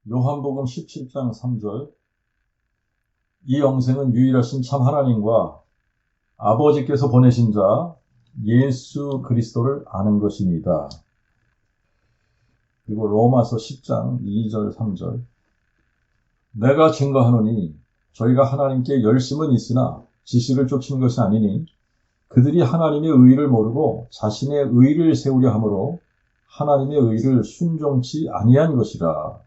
요한복음 17장 3절 이 영생은 유일하신 참 하나님과 아버지께서 보내신 자 예수 그리스도를 아는 것입니다. 그리고 로마서 10장 2절 3절 내가 증거하노니 저희가 하나님께 열심은 있으나 지식을 쫓은 것이 아니니 그들이 하나님의 의를 모르고 자신의 의를 세우려 함으로 하나님의 의를 순종치 아니한 것이라.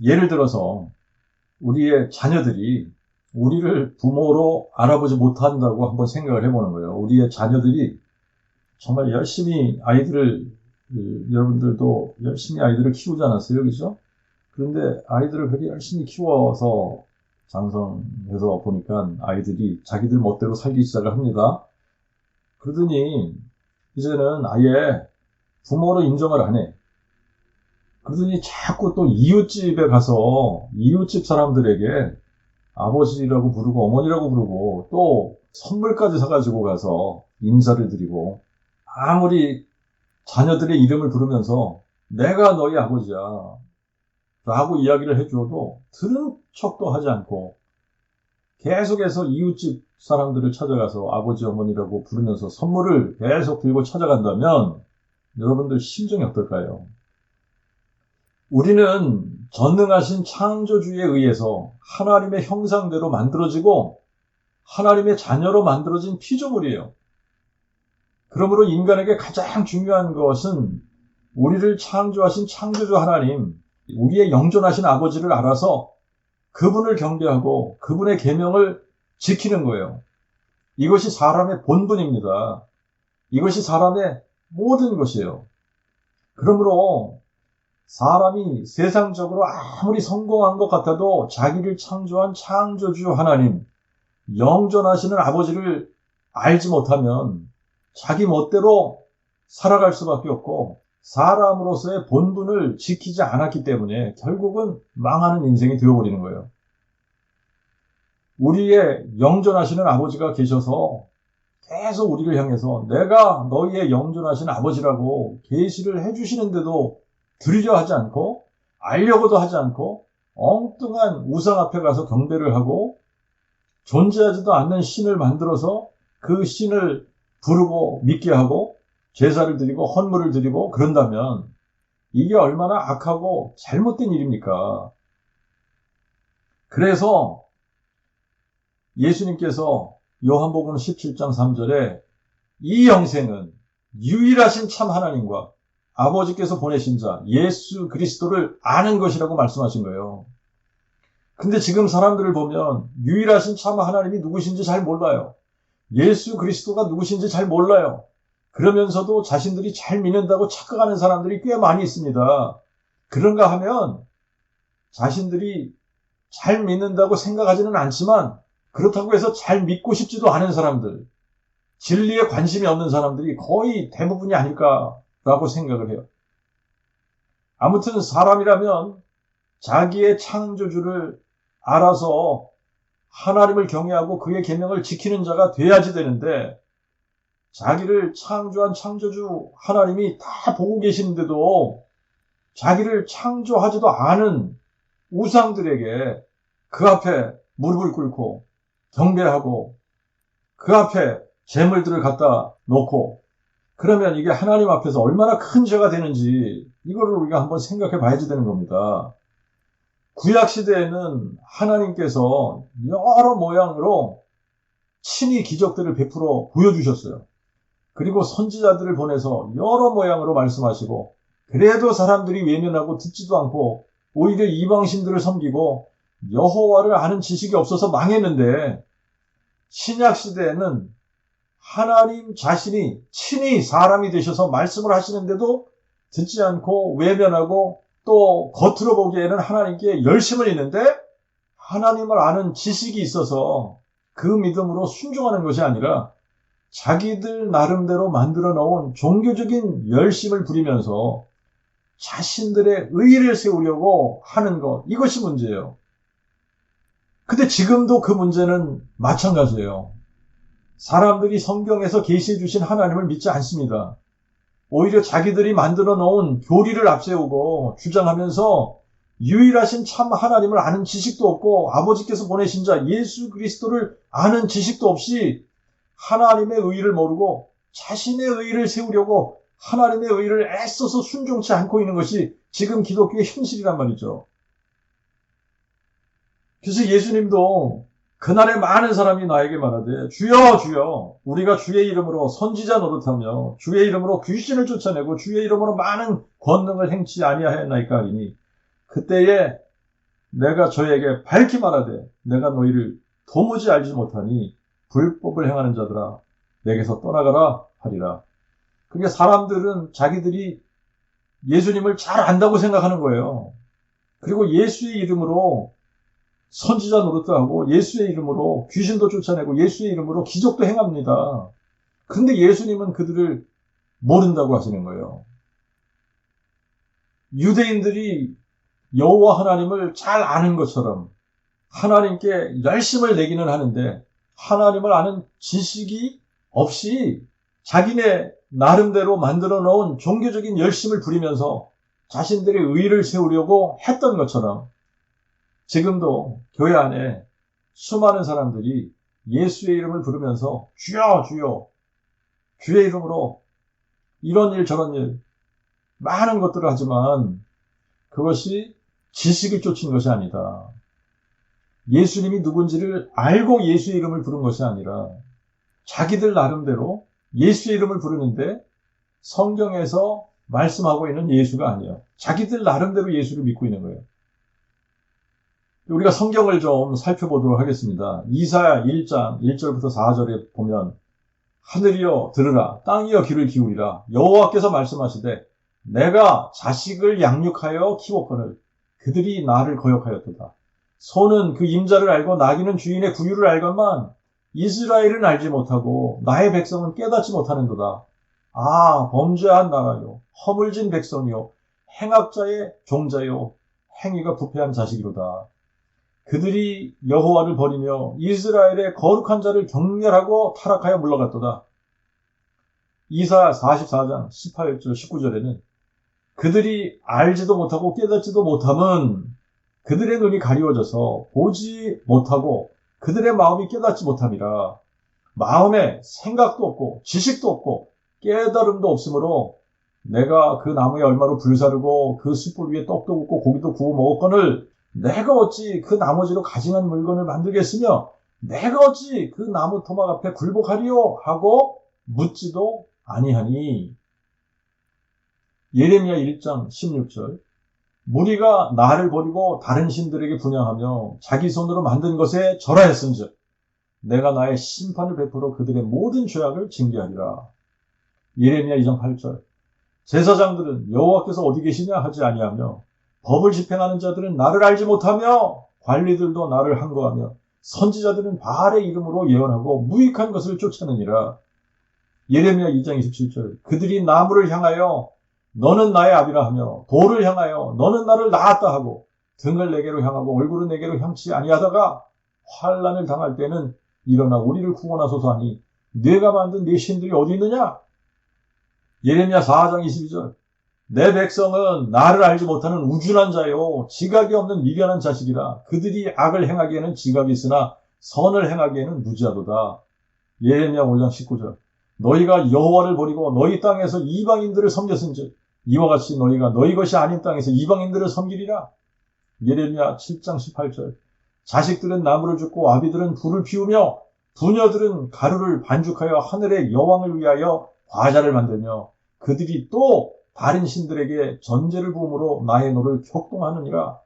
예를 들어서 우리의 자녀들이 우리를 부모로 알아보지 못한다고 한번 생각을 해보는 거예요. 우리의 자녀들이 정말 열심히 여러분들도 열심히 아이들을 키우지 않았어요, 그죠? 그런데 아이들을 그렇게 열심히 키워서 장성해서 보니까 아이들이 자기들 멋대로 살기 시작을 합니다. 그러더니 이제는 아예 부모로 인정을 안 해. 그러더니 자꾸 또 이웃집에 가서 이웃집 사람들에게 아버지라고 부르고 어머니라고 부르고 또 선물까지 사가지고 가서 인사를 드리고 아무리 자녀들의 이름을 부르면서 내가 너희 아버지야 라고 이야기를 해줘도 들은 척도 하지 않고 계속해서 이웃집 사람들을 찾아가서 아버지 어머니라고 부르면서 선물을 계속 들고 찾아간다면 여러분들 심정이 어떨까요? 우리는 전능하신 창조주에 의해서 하나님의 형상대로 만들어지고 하나님의 자녀로 만들어진 피조물이에요. 그러므로 인간에게 가장 중요한 것은 우리를 창조하신 창조주 하나님, 우리의 영존하신 아버지를 알아서 그분을 경배하고 그분의 계명을 지키는 거예요. 이것이 사람의 본분입니다. 이것이 사람의 모든 것이에요. 그러므로 사람이 세상적으로 아무리 성공한 것 같아도 자기를 창조한 창조주 하나님, 영존하시는 아버지를 알지 못하면 자기 멋대로 살아갈 수밖에 없고 사람으로서의 본분을 지키지 않았기 때문에 결국은 망하는 인생이 되어버리는 거예요. 우리의 영존하시는 아버지가 계셔서 계속 우리를 향해서 내가 너희의 영존하신 아버지라고 계시를 해주시는데도 들으려 하지 않고 알려고도 하지 않고 엉뚱한 우상 앞에 가서 경배를 하고 존재하지도 않는 신을 만들어서 그 신을 부르고 믿게 하고 제사를 드리고 헌물을 드리고 그런다면 이게 얼마나 악하고 잘못된 일입니까? 그래서 예수님께서 요한복음 17장 3절에 이 영생은 유일하신 참 하나님과 아버지께서 보내신 자 예수 그리스도를 아는 것이라고 말씀하신 거예요. 근데 지금 사람들을 보면 유일하신 참 하나님이 누구신지 잘 몰라요. 예수 그리스도가 누구신지 잘 몰라요. 그러면서도 자신들이 잘 믿는다고 착각하는 사람들이 꽤 많이 있습니다. 그런가 하면 자신들이 잘 믿는다고 생각하지는 않지만 그렇다고 해서 잘 믿고 싶지도 않은 사람들, 진리에 관심이 없는 사람들이 거의 대부분이 아닐까라고 생각을 해요. 아무튼 사람이라면 자기의 창조주를 알아서 하나님을 경외하고 그의 계명을 지키는 자가 돼야지 되는데 자기를 창조한 창조주 하나님이 다 보고 계시는데도 자기를 창조하지도 않은 우상들에게 그 앞에 무릎을 꿇고 경배하고 그 앞에 제물들을 갖다 놓고 그러면 이게 하나님 앞에서 얼마나 큰 죄가 되는지 이거를 우리가 한번 생각해 봐야지 되는 겁니다. 구약시대에는 하나님께서 여러 모양으로 친히 기적들을 베풀어 보여주셨어요. 그리고 선지자들을 보내서 여러 모양으로 말씀하시고 그래도 사람들이 외면하고 듣지도 않고 오히려 이방신들을 섬기고 여호와를 아는 지식이 없어서 망했는데 신약시대에는 하나님 자신이 친히 사람이 되셔서 말씀을 하시는데도 듣지 않고 외면하고 또 겉으로 보기에는 하나님께 열심을 있는데 하나님을 아는 지식이 있어서 그 믿음으로 순종하는 것이 아니라 자기들 나름대로 만들어 놓은 종교적인 열심을 부리면서 자신들의 의의를 세우려고 하는 것, 이것이 문제예요. 근데 지금도 그 문제는 마찬가지예요. 사람들이 성경에서 계시해 주신 하나님을 믿지 않습니다. 오히려 자기들이 만들어 놓은 교리를 앞세우고 주장하면서 유일하신 참 하나님을 아는 지식도 없고 아버지께서 보내신 자 예수 그리스도를 아는 지식도 없이 하나님의 의의를 모르고 자신의 의의를 세우려고 하나님의 의의를 애써서 순종치 않고 있는 것이 지금 기독교의 현실이란 말이죠. 그래서 예수님도 그날에 많은 사람이 나에게 말하되 주여 주여 우리가 주의 이름으로 선지자 노릇하며 주의 이름으로 귀신을 쫓아내고 주의 이름으로 많은 권능을 행치 아니하였나이까 하리니 그때에 내가 저에게 밝히 말하되 내가 너희를 도무지 알지 못하니 불법을 행하는 자들아 내게서 떠나가라 하리라. 그러니까 사람들은 자기들이 예수님을 잘 안다고 생각하는 거예요. 그리고 예수의 이름으로 선지자 노릇도 하고 예수의 이름으로 귀신도 쫓아내고 예수의 이름으로 기적도 행합니다. 그런데 예수님은 그들을 모른다고 하시는 거예요. 유대인들이 여호와 하나님을 잘 아는 것처럼 하나님께 열심을 내기는 하는데 하나님을 아는 지식이 없이 자기네 나름대로 만들어 놓은 종교적인 열심을 부리면서 자신들의 의의를 세우려고 했던 것처럼 지금도 교회 안에 수많은 사람들이 예수의 이름을 부르면서 주여 주여 주의 이름으로 이런 일 저런 일 많은 것들을 하지만 그것이 지식을 쫓은 것이 아니다. 예수님이 누군지를 알고 예수의 이름을 부른 것이 아니라 자기들 나름대로 예수의 이름을 부르는데 성경에서 말씀하고 있는 예수가 아니에요. 자기들 나름대로 예수를 믿고 있는 거예요. 우리가 성경을 좀 살펴보도록 하겠습니다. 이사야 1장 1절부터 4절에 보면 하늘이여 들으라 땅이여 귀를 기울이라 여호와께서 말씀하시되 내가 자식을 양육하여 키웠거늘 그들이 나를 거역하였도다. 소는 그 임자를 알고 나귀는 주인의 구유를 알건만 이스라엘은 알지 못하고 나의 백성은 깨닫지 못하는도다. 아 범죄한 나라요 허물진 백성이요 행악자의 종자요 행위가 부패한 자식이로다. 그들이 여호와를 버리며 이스라엘의 거룩한 자를 경멸하고 타락하여 물러갔도다. 이사야 44장 18절 19절에는 그들이 알지도 못하고 깨닫지도 못함은 그들의 눈이 가리워져서 보지 못하고 그들의 마음이 깨닫지 못함이라. 마음에 생각도 없고 지식도 없고 깨달음도 없으므로 내가 그 나무에 얼마로 불사르고 그 숯불 위에 떡도 굽고 고기도 구워 먹었거늘 내가 어찌 그 나머지로 가증한 물건을 만들겠으며 내가 어찌 그 나무 토막 앞에 굴복하리요 하고 묻지도 아니하니. 예레미야 1장 16절 무리가 나를 버리고 다른 신들에게 분향하며 자기 손으로 만든 것에 절하였은즉 내가 나의 심판을 베풀어 그들의 모든 죄악을 징계하리라. 예레미야 2장 8절 제사장들은 여호와께서 어디 계시냐 하지 아니하며 법을 집행하는 자들은 나를 알지 못하며 관리들도 나를 항거하며 선지자들은 바알의 이름으로 예언하고 무익한 것을 쫓아내니라. 예레미야 2장 27절 그들이 나무를 향하여 너는 나의 아비라 하며 돌을 향하여 너는 나를 낳았다 하고 등을 내게로 향하고 얼굴은 내게로 향치 아니하다가 환난을 당할 때는 일어나 우리를 구원하소서 하니 네가 만든 네 신들이 어디 있느냐. 예레미야 4장 22절 내 백성은 나를 알지 못하는 우준한 자요 지각이 없는 미련한 자식이라. 그들이 악을 행하기에는 지각이 있으나 선을 행하기에는 무지하도다. 예레미야 5장 19절 너희가 여호와를 버리고 너희 땅에서 이방인들을 섬겼은즉 이와 같이 너희가 너희 것이 아닌 땅에서 이방인들을 섬기리라. 예레미야 7장 18절 자식들은 나무를 줍고 아비들은 불을 피우며 부녀들은 가루를 반죽하여 하늘의 여왕을 위하여 과자를 만들며 그들이 또 다른 신들에게 전제를 부음으로 나의 노를 격동하느니라.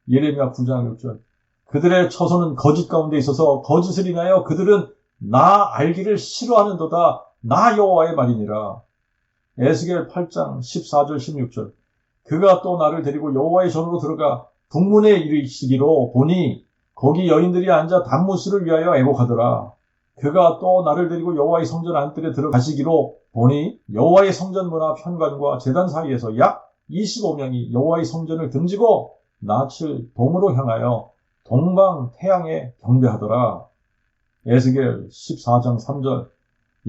예레미야 9장 6절 그들의 처소는 거짓 가운데 있어서 거짓을 인하여 그들은 나 알기를 싫어하는도다. 나 여호와의 말이니라. 에스겔 8장 14절 16절 그가 또 나를 데리고 여호와의 전으로 들어가 북문에 이르시기로 보니 거기 여인들이 앉아 단무스를 위하여 애곡하더라. 그가 또 나를 데리고 여호와의 성전 안뜰에 들어가시기로 보니 여호와의 성전 문 앞 현관과 제단 사이에서 약 25명이 여호와의 성전을 등지고 낯을 동으로 향하여 동방 태양에 경배하더라. 에스겔 14장 3절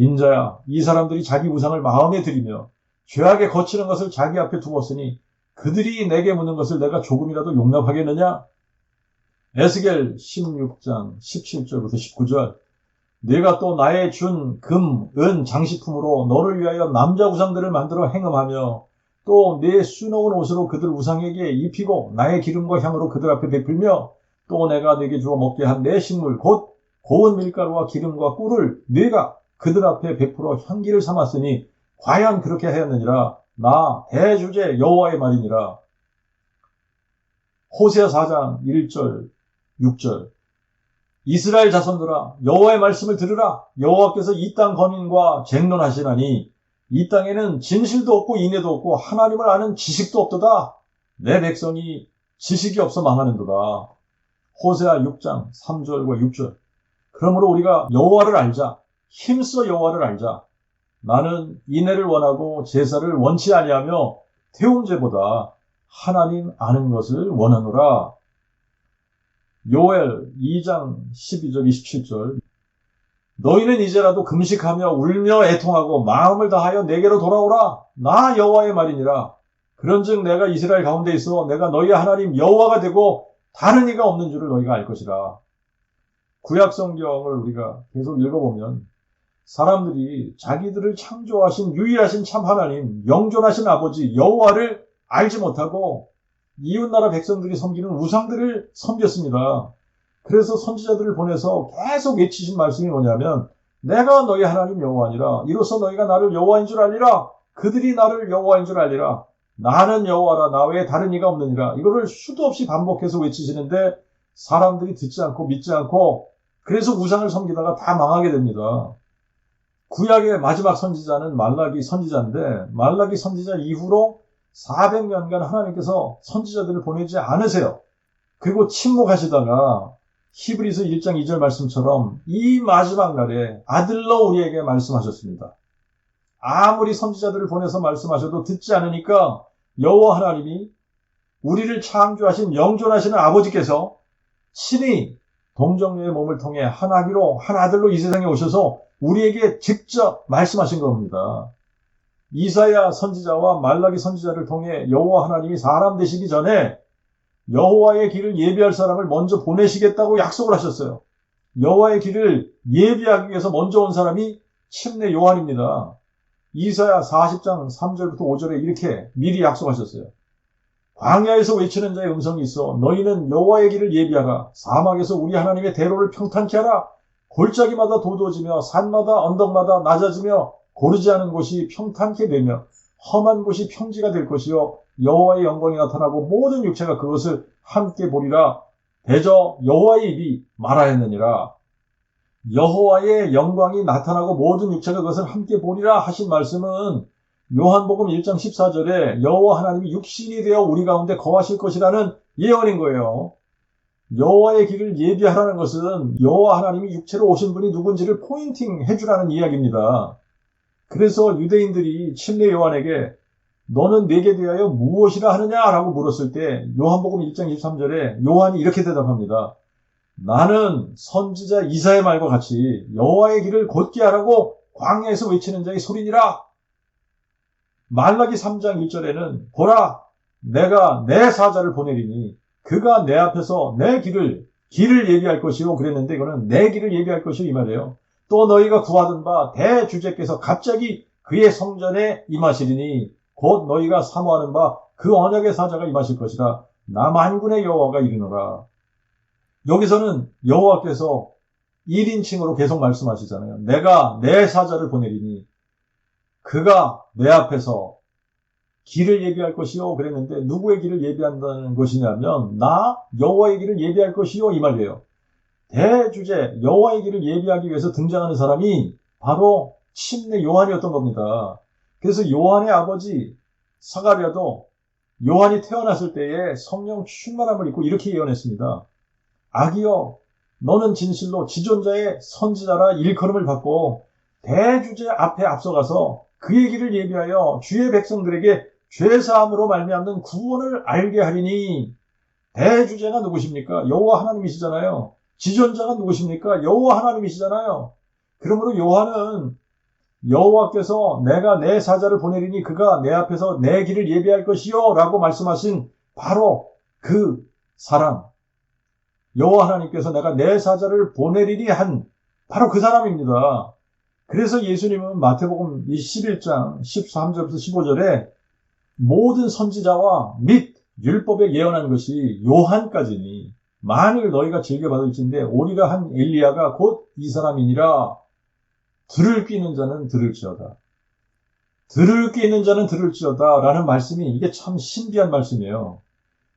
인자야, 이 사람들이 자기 우상을 마음에 들이며 죄악에 거치는 것을 자기 앞에 두었으니 그들이 내게 묻는 것을 내가 조금이라도 용납하겠느냐? 에스겔 16장 17절부터 19절. 내가 또 나의 준 금, 은 장식품으로 너를 위하여 남자 우상들을 만들어 행음하며 또 내 수놓은 옷으로 그들 우상에게 입히고 나의 기름과 향으로 그들 앞에 베풀며 또 내가 내게 주어 먹게 한 내 식물 곧 고운 밀가루와 기름과 꿀을 네가 그들 앞에 베풀어 향기를 삼았으니 과연 그렇게 하였느니라. 나 대주제 여호와의 말이니라. 호세아 4장 1절 6절. 이스라엘 자손들아 여호와의 말씀을 들으라. 여호와께서 이 땅 거민과 쟁론하시나니 이 땅에는 진실도 없고 인애도 없고 하나님을 아는 지식도 없도다. 내 백성이 지식이 없어 망하는도다. 호세아 6장 3절과 6절. 그러므로 우리가 여호와를 알자. 힘써 여호와를 알자. 나는 인애를 원하고 제사를 원치 아니하며 태움제보다 하나님 아는 것을 원하노라. 요엘 2장 12절 27절. 너희는 이제라도 금식하며 울며 애통하고 마음을 다하여 내게로 돌아오라. 나 여호와의 말이니라. 그런즉 내가 이스라엘 가운데 있어 내가 너희의 하나님 여호와가 되고 다른 이가 없는 줄을 너희가 알 것이라. 구약 성경을 우리가 계속 읽어보면 사람들이 자기들을 창조하신 유일하신 참 하나님, 영존하신 아버지 여호와를 알지 못하고 이웃나라 백성들이 섬기는 우상들을 섬겼습니다. 그래서 선지자들을 보내서 계속 외치신 말씀이 뭐냐면 내가 너희 하나님 여호와니라. 이로써 너희가 나를 여호와인 줄 알리라. 그들이 나를 여호와인 줄 알리라. 나는 여호와라. 나 외에 다른 이가 없느니라. 이거를 수도 없이 반복해서 외치시는데 사람들이 듣지 않고 믿지 않고 그래서 우상을 섬기다가 다 망하게 됩니다. 구약의 마지막 선지자는 말라기 선지자인데 말라기 선지자 이후로 400년간 하나님께서 선지자들을 보내지 않으세요. 그리고 침묵하시다가 히브리서 1장 2절 말씀처럼 이 마지막 날에 아들로 우리에게 말씀하셨습니다. 아무리 선지자들을 보내서 말씀하셔도 듣지 않으니까 여호와 하나님이 우리를 창조하신 영존하시는 아버지께서 친히 동정녀의 몸을 통해 한 아기로 한 아들로 이 세상에 오셔서 우리에게 직접 말씀하신 겁니다. 이사야 선지자와 말라기 선지자를 통해 여호와 하나님이 사람 되시기 전에 여호와의 길을 예비할 사람을 먼저 보내시겠다고 약속을 하셨어요. 여호와의 길을 예비하기 위해서 먼저 온 사람이 침례 요한입니다. 이사야 40장 3절부터 5절에 이렇게 미리 약속하셨어요. 광야에서 외치는 자의 음성이 있어 너희는 여호와의 길을 예비하라. 사막에서 우리 하나님의 대로를 평탄케 하라. 골짜기마다 도두어지며 산마다 언덕마다 낮아지며 고르지 않은 곳이 평탄케 되며 험한 곳이 평지가 될 것이요 여호와의 영광이 나타나고 모든 육체가 그것을 함께 보리라. 대저 여호와의 입이 말하였느니라. 여호와의 영광이 나타나고 모든 육체가 그것을 함께 보리라 하신 말씀은 요한복음 1장 14절에 여호와 하나님이 육신이 되어 우리 가운데 거하실 것이라는 예언인 거예요. 여호와의 길을 예비하라는 것은 여호와 하나님이 육체로 오신 분이 누군지를 포인팅 해주라는 이야기입니다. 그래서 유대인들이 침례 요한에게 너는 내게 대하여 무엇이라 하느냐라고 물었을 때 요한복음 1장 23절에 요한이 이렇게 대답합니다. 나는 선지자 이사의 말과 같이 여호와의 길을 곧게 하라고 광야에서 외치는 자의 소리니라. 말라기 3장 1절에는 보라 내가 내 사자를 보내리니 그가 내 앞에서 내 길을 예비할 것이요 그랬는데 이거는 내 길을 예비할 것이요 이 말이에요. 또 너희가 구하던 바 대주제께서 갑자기 그의 성전에 임하시리니 곧 너희가 사모하는 바 그 언약의 사자가 임하실 것이라. 나 만군의 여호와가 이르노라. 여기서는 여호와께서 1인칭으로 계속 말씀하시잖아요. 내가 내 사자를 보내리니 그가 내 앞에서 길을 예비할 것이요 그랬는데 누구의 길을 예비한다는 것이냐면 나 여호와의 길을 예비할 것이요 이 말이에요. 대주제 여호와의 길을 예비하기 위해서 등장하는 사람이 바로 침례 요한이었던 겁니다. 그래서 요한의 아버지 사가랴도 요한이 태어났을 때에 성령 충만함을 입고 이렇게 예언했습니다. 아기여 너는 진실로 지존자의 선지자라 일컬음을 받고 대주제 앞에 앞서가서 그의 길을 예비하여 주의 백성들에게 죄사함으로 말미암는 구원을 알게 하리니. 대주제가 누구십니까? 여호와 하나님이시잖아요. 지존자가 누구십니까? 여호와 하나님이시잖아요. 그러므로 요한은 여호와께서 내가 내 사자를 보내리니 그가 내 앞에서 내 길을 예비할 것이요 라고 말씀하신 바로 그 사람, 여호와 하나님께서 내가 내 사자를 보내리니 한 바로 그 사람입니다. 그래서 예수님은 마태복음 21장 13절부터 15절에 모든 선지자와 및 율법에 예언한 것이 요한까지니 만일 너희가 즐겨받을진대 오리라 한 엘리야가 곧 이 사람이니라. 들을 귀 있는 자는 들을지어다. 들을 귀 있는 자는 들을지어다 라는 말씀이 이게 참 신비한 말씀이에요.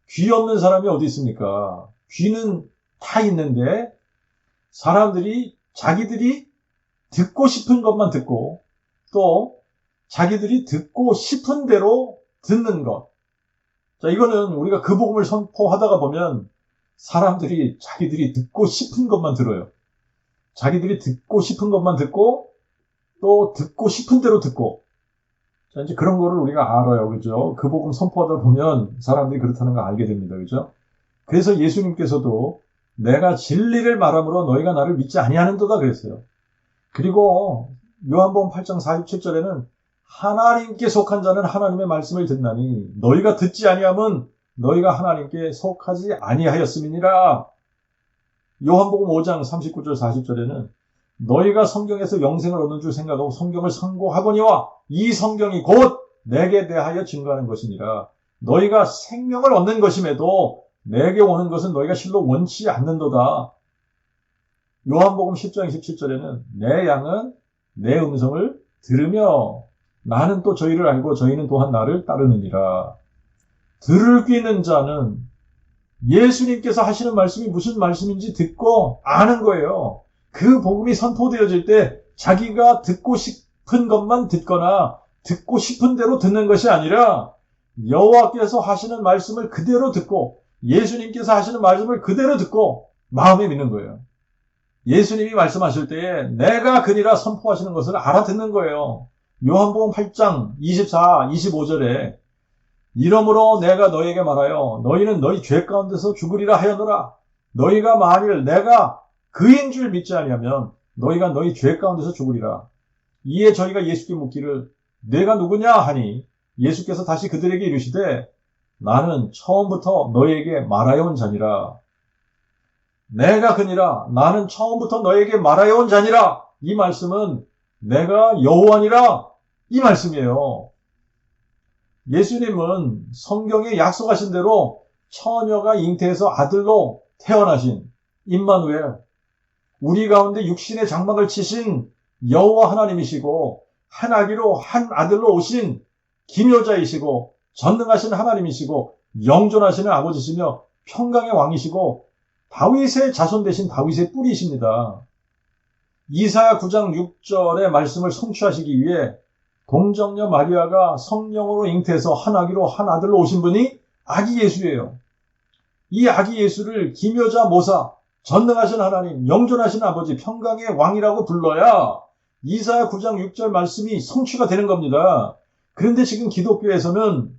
귀 없는 사람이 어디 있습니까? 귀는 다 있는데 사람들이 자기들이 듣고 싶은 것만 듣고 또 자기들이 듣고 싶은 대로 듣는 것. 자, 이거는 우리가 그 복음을 선포하다가 보면 사람들이 자기들이 듣고 싶은 것만 들어요. 자기들이 듣고 싶은 것만 듣고 또 듣고 싶은 대로 듣고. 자, 이제 그런 거를 우리가 알아요. 그죠? 그 복음 선포하다 보면 사람들이 그렇다는 걸 알게 됩니다. 그죠? 그래서 예수님께서도 내가 진리를 말함으로 너희가 나를 믿지 아니하는도다 그랬어요. 그리고 요한복음 8장 47절에는 하나님께 속한 자는 하나님의 말씀을 듣나니 너희가 듣지 아니하면 너희가 하나님께 속하지 아니하였음이니라. 요한복음 5장 39절 40절에는 너희가 성경에서 영생을 얻는 줄 생각하고 성경을 상고하거니와 이 성경이 곧 내게 대하여 증거하는 것이니라. 너희가 생명을 얻는 것임에도 내게 오는 것은 너희가 실로 원치 않는도다. 요한복음 10장 27절에는 내 양은 내 음성을 들으며 나는 또 저희를 알고 저희는 또한 나를 따르느니라. 들을 귀 있는 자는 예수님께서 하시는 말씀이 무슨 말씀인지 듣고 아는 거예요. 그 복음이 선포되어질 때 자기가 듣고 싶은 것만 듣거나 듣고 싶은 대로 듣는 것이 아니라 여호와께서 하시는 말씀을 그대로 듣고 예수님께서 하시는 말씀을 그대로 듣고 마음에 믿는 거예요. 예수님이 말씀하실 때에 내가 그니라 선포하시는 것을 알아듣는 거예요. 요한복음 8장 24, 25절에 이러므로 내가 너희에게 말하여 너희는 너희 죄 가운데서 죽으리라 하였노라. 너희가 만일 내가 그인 줄 믿지 아니하면 너희가 너희 죄 가운데서 죽으리라. 이에 저희가 예수께 묻기를 내가 누구냐 하니 예수께서 다시 그들에게 이르시되 나는 처음부터 너희에게 말하여 온 자니라. 내가 그니라 나는 처음부터 너희에게 말하여 온 자니라. 이 말씀은 내가 여호와니라 이 말씀이에요. 예수님은 성경에 약속하신 대로 처녀가 잉태해서 아들로 태어나신 임마누엘, 우리 가운데 육신의 장막을 치신 여호와 하나님이시고 한 아기로 한 아들로 오신 기묘자이시고 전능하신 하나님이시고 영존하시는 아버지시며 평강의 왕이시고 다윗의 자손 되신 다윗의 뿌리이십니다. 이사야 9장 6절의 말씀을 성취하시기 위해 동정녀 마리아가 성령으로 잉태해서 한 아기로 한 아들로 오신 분이 아기 예수예요. 이 아기 예수를 기묘자 모사, 전능하신 하나님, 영존하신 아버지, 평강의 왕이라고 불러야 이사야 9장 6절 말씀이 성취가 되는 겁니다. 그런데 지금 기독교에서는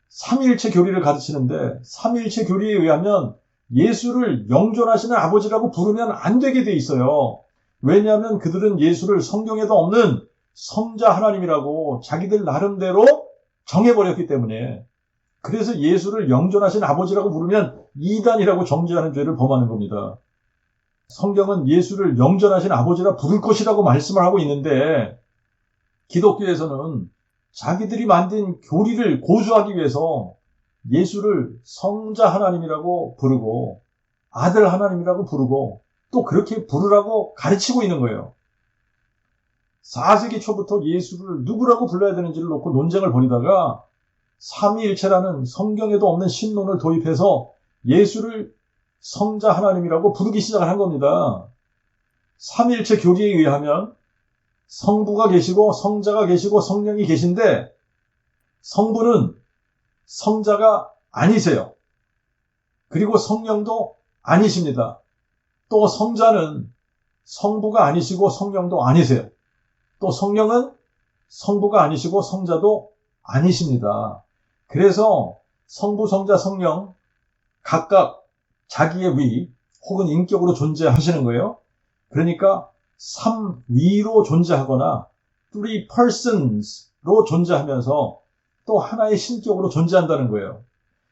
삼위일체 교리를 가르치는데 삼위일체 교리에 의하면 예수를 영존하시는 아버지라고 부르면 안 되게 돼 있어요. 왜냐하면 그들은 예수를 성경에도 없는 성자 하나님이라고 자기들 나름대로 정해버렸기 때문에 그래서 예수를 영존하신 아버지라고 부르면 이단이라고 정죄하는 죄를 범하는 겁니다. 성경은 예수를 영존하신 아버지라 부를 것이라고 말씀을 하고 있는데 기독교에서는 자기들이 만든 교리를 고수하기 위해서 예수를 성자 하나님이라고 부르고 아들 하나님이라고 부르고 또 그렇게 부르라고 가르치고 있는 거예요. 4세기 초부터 예수를 누구라고 불러야 되는지를 놓고 논쟁을 벌이다가 삼위일체라는 성경에도 없는 신론을 도입해서 예수를 성자 하나님이라고 부르기 시작을 한 겁니다. 삼위일체 교리에 의하면 성부가 계시고 성자가 계시고 성령이 계신데 성부는 성자가 아니세요. 그리고 성령도 아니십니다. 또 성자는 성부가 아니시고 성령도 아니세요. 또 성령은 성부가 아니시고 성자도 아니십니다. 그래서 성부, 성자, 성령 각각 자기의 위 혹은 인격으로 존재하시는 거예요. 그러니까 삼위로 존재하거나 three persons로 존재하면서 또 하나의 신격으로 존재한다는 거예요.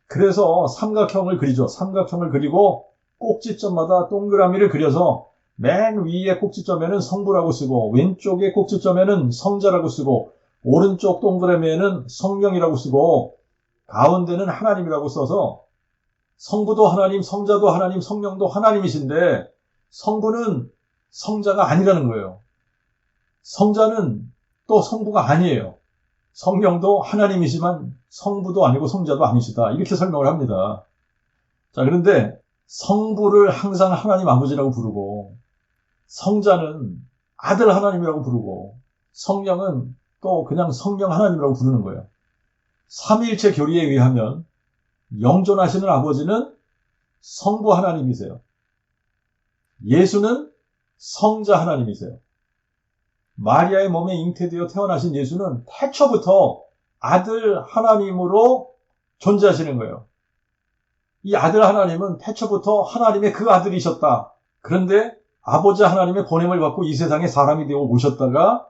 그래서 삼각형을 그리죠. 삼각형을 그리고 꼭지점마다 동그라미를 그려서 맨 위에 꼭지점에는 성부라고 쓰고 왼쪽에 꼭지점에는 성자라고 쓰고 오른쪽 동그라미에는 성령이라고 쓰고 가운데는 하나님이라고 써서 성부도 하나님, 성자도 하나님, 성령도 하나님이신데 성부는 성자가 아니라는 거예요. 성자는 또 성부가 아니에요. 성령도 하나님이지만 성부도 아니고 성자도 아니시다. 이렇게 설명을 합니다. 자, 그런데 성부를 항상 하나님 아버지라고 부르고 성자는 아들 하나님이라고 부르고 성령은 또 그냥 성령 하나님이라고 부르는 거예요. 삼위일체 교리에 의하면 영존하시는 아버지는 성부 하나님이세요. 예수는 성자 하나님이세요. 마리아의 몸에 잉태되어 태어나신 예수는 태초부터 아들 하나님으로 존재하시는 거예요. 이 아들 하나님은 태초부터 하나님의 그 아들이셨다. 그런데 아버지 하나님의 보냄을 받고 이 세상에 사람이 되어 오셨다가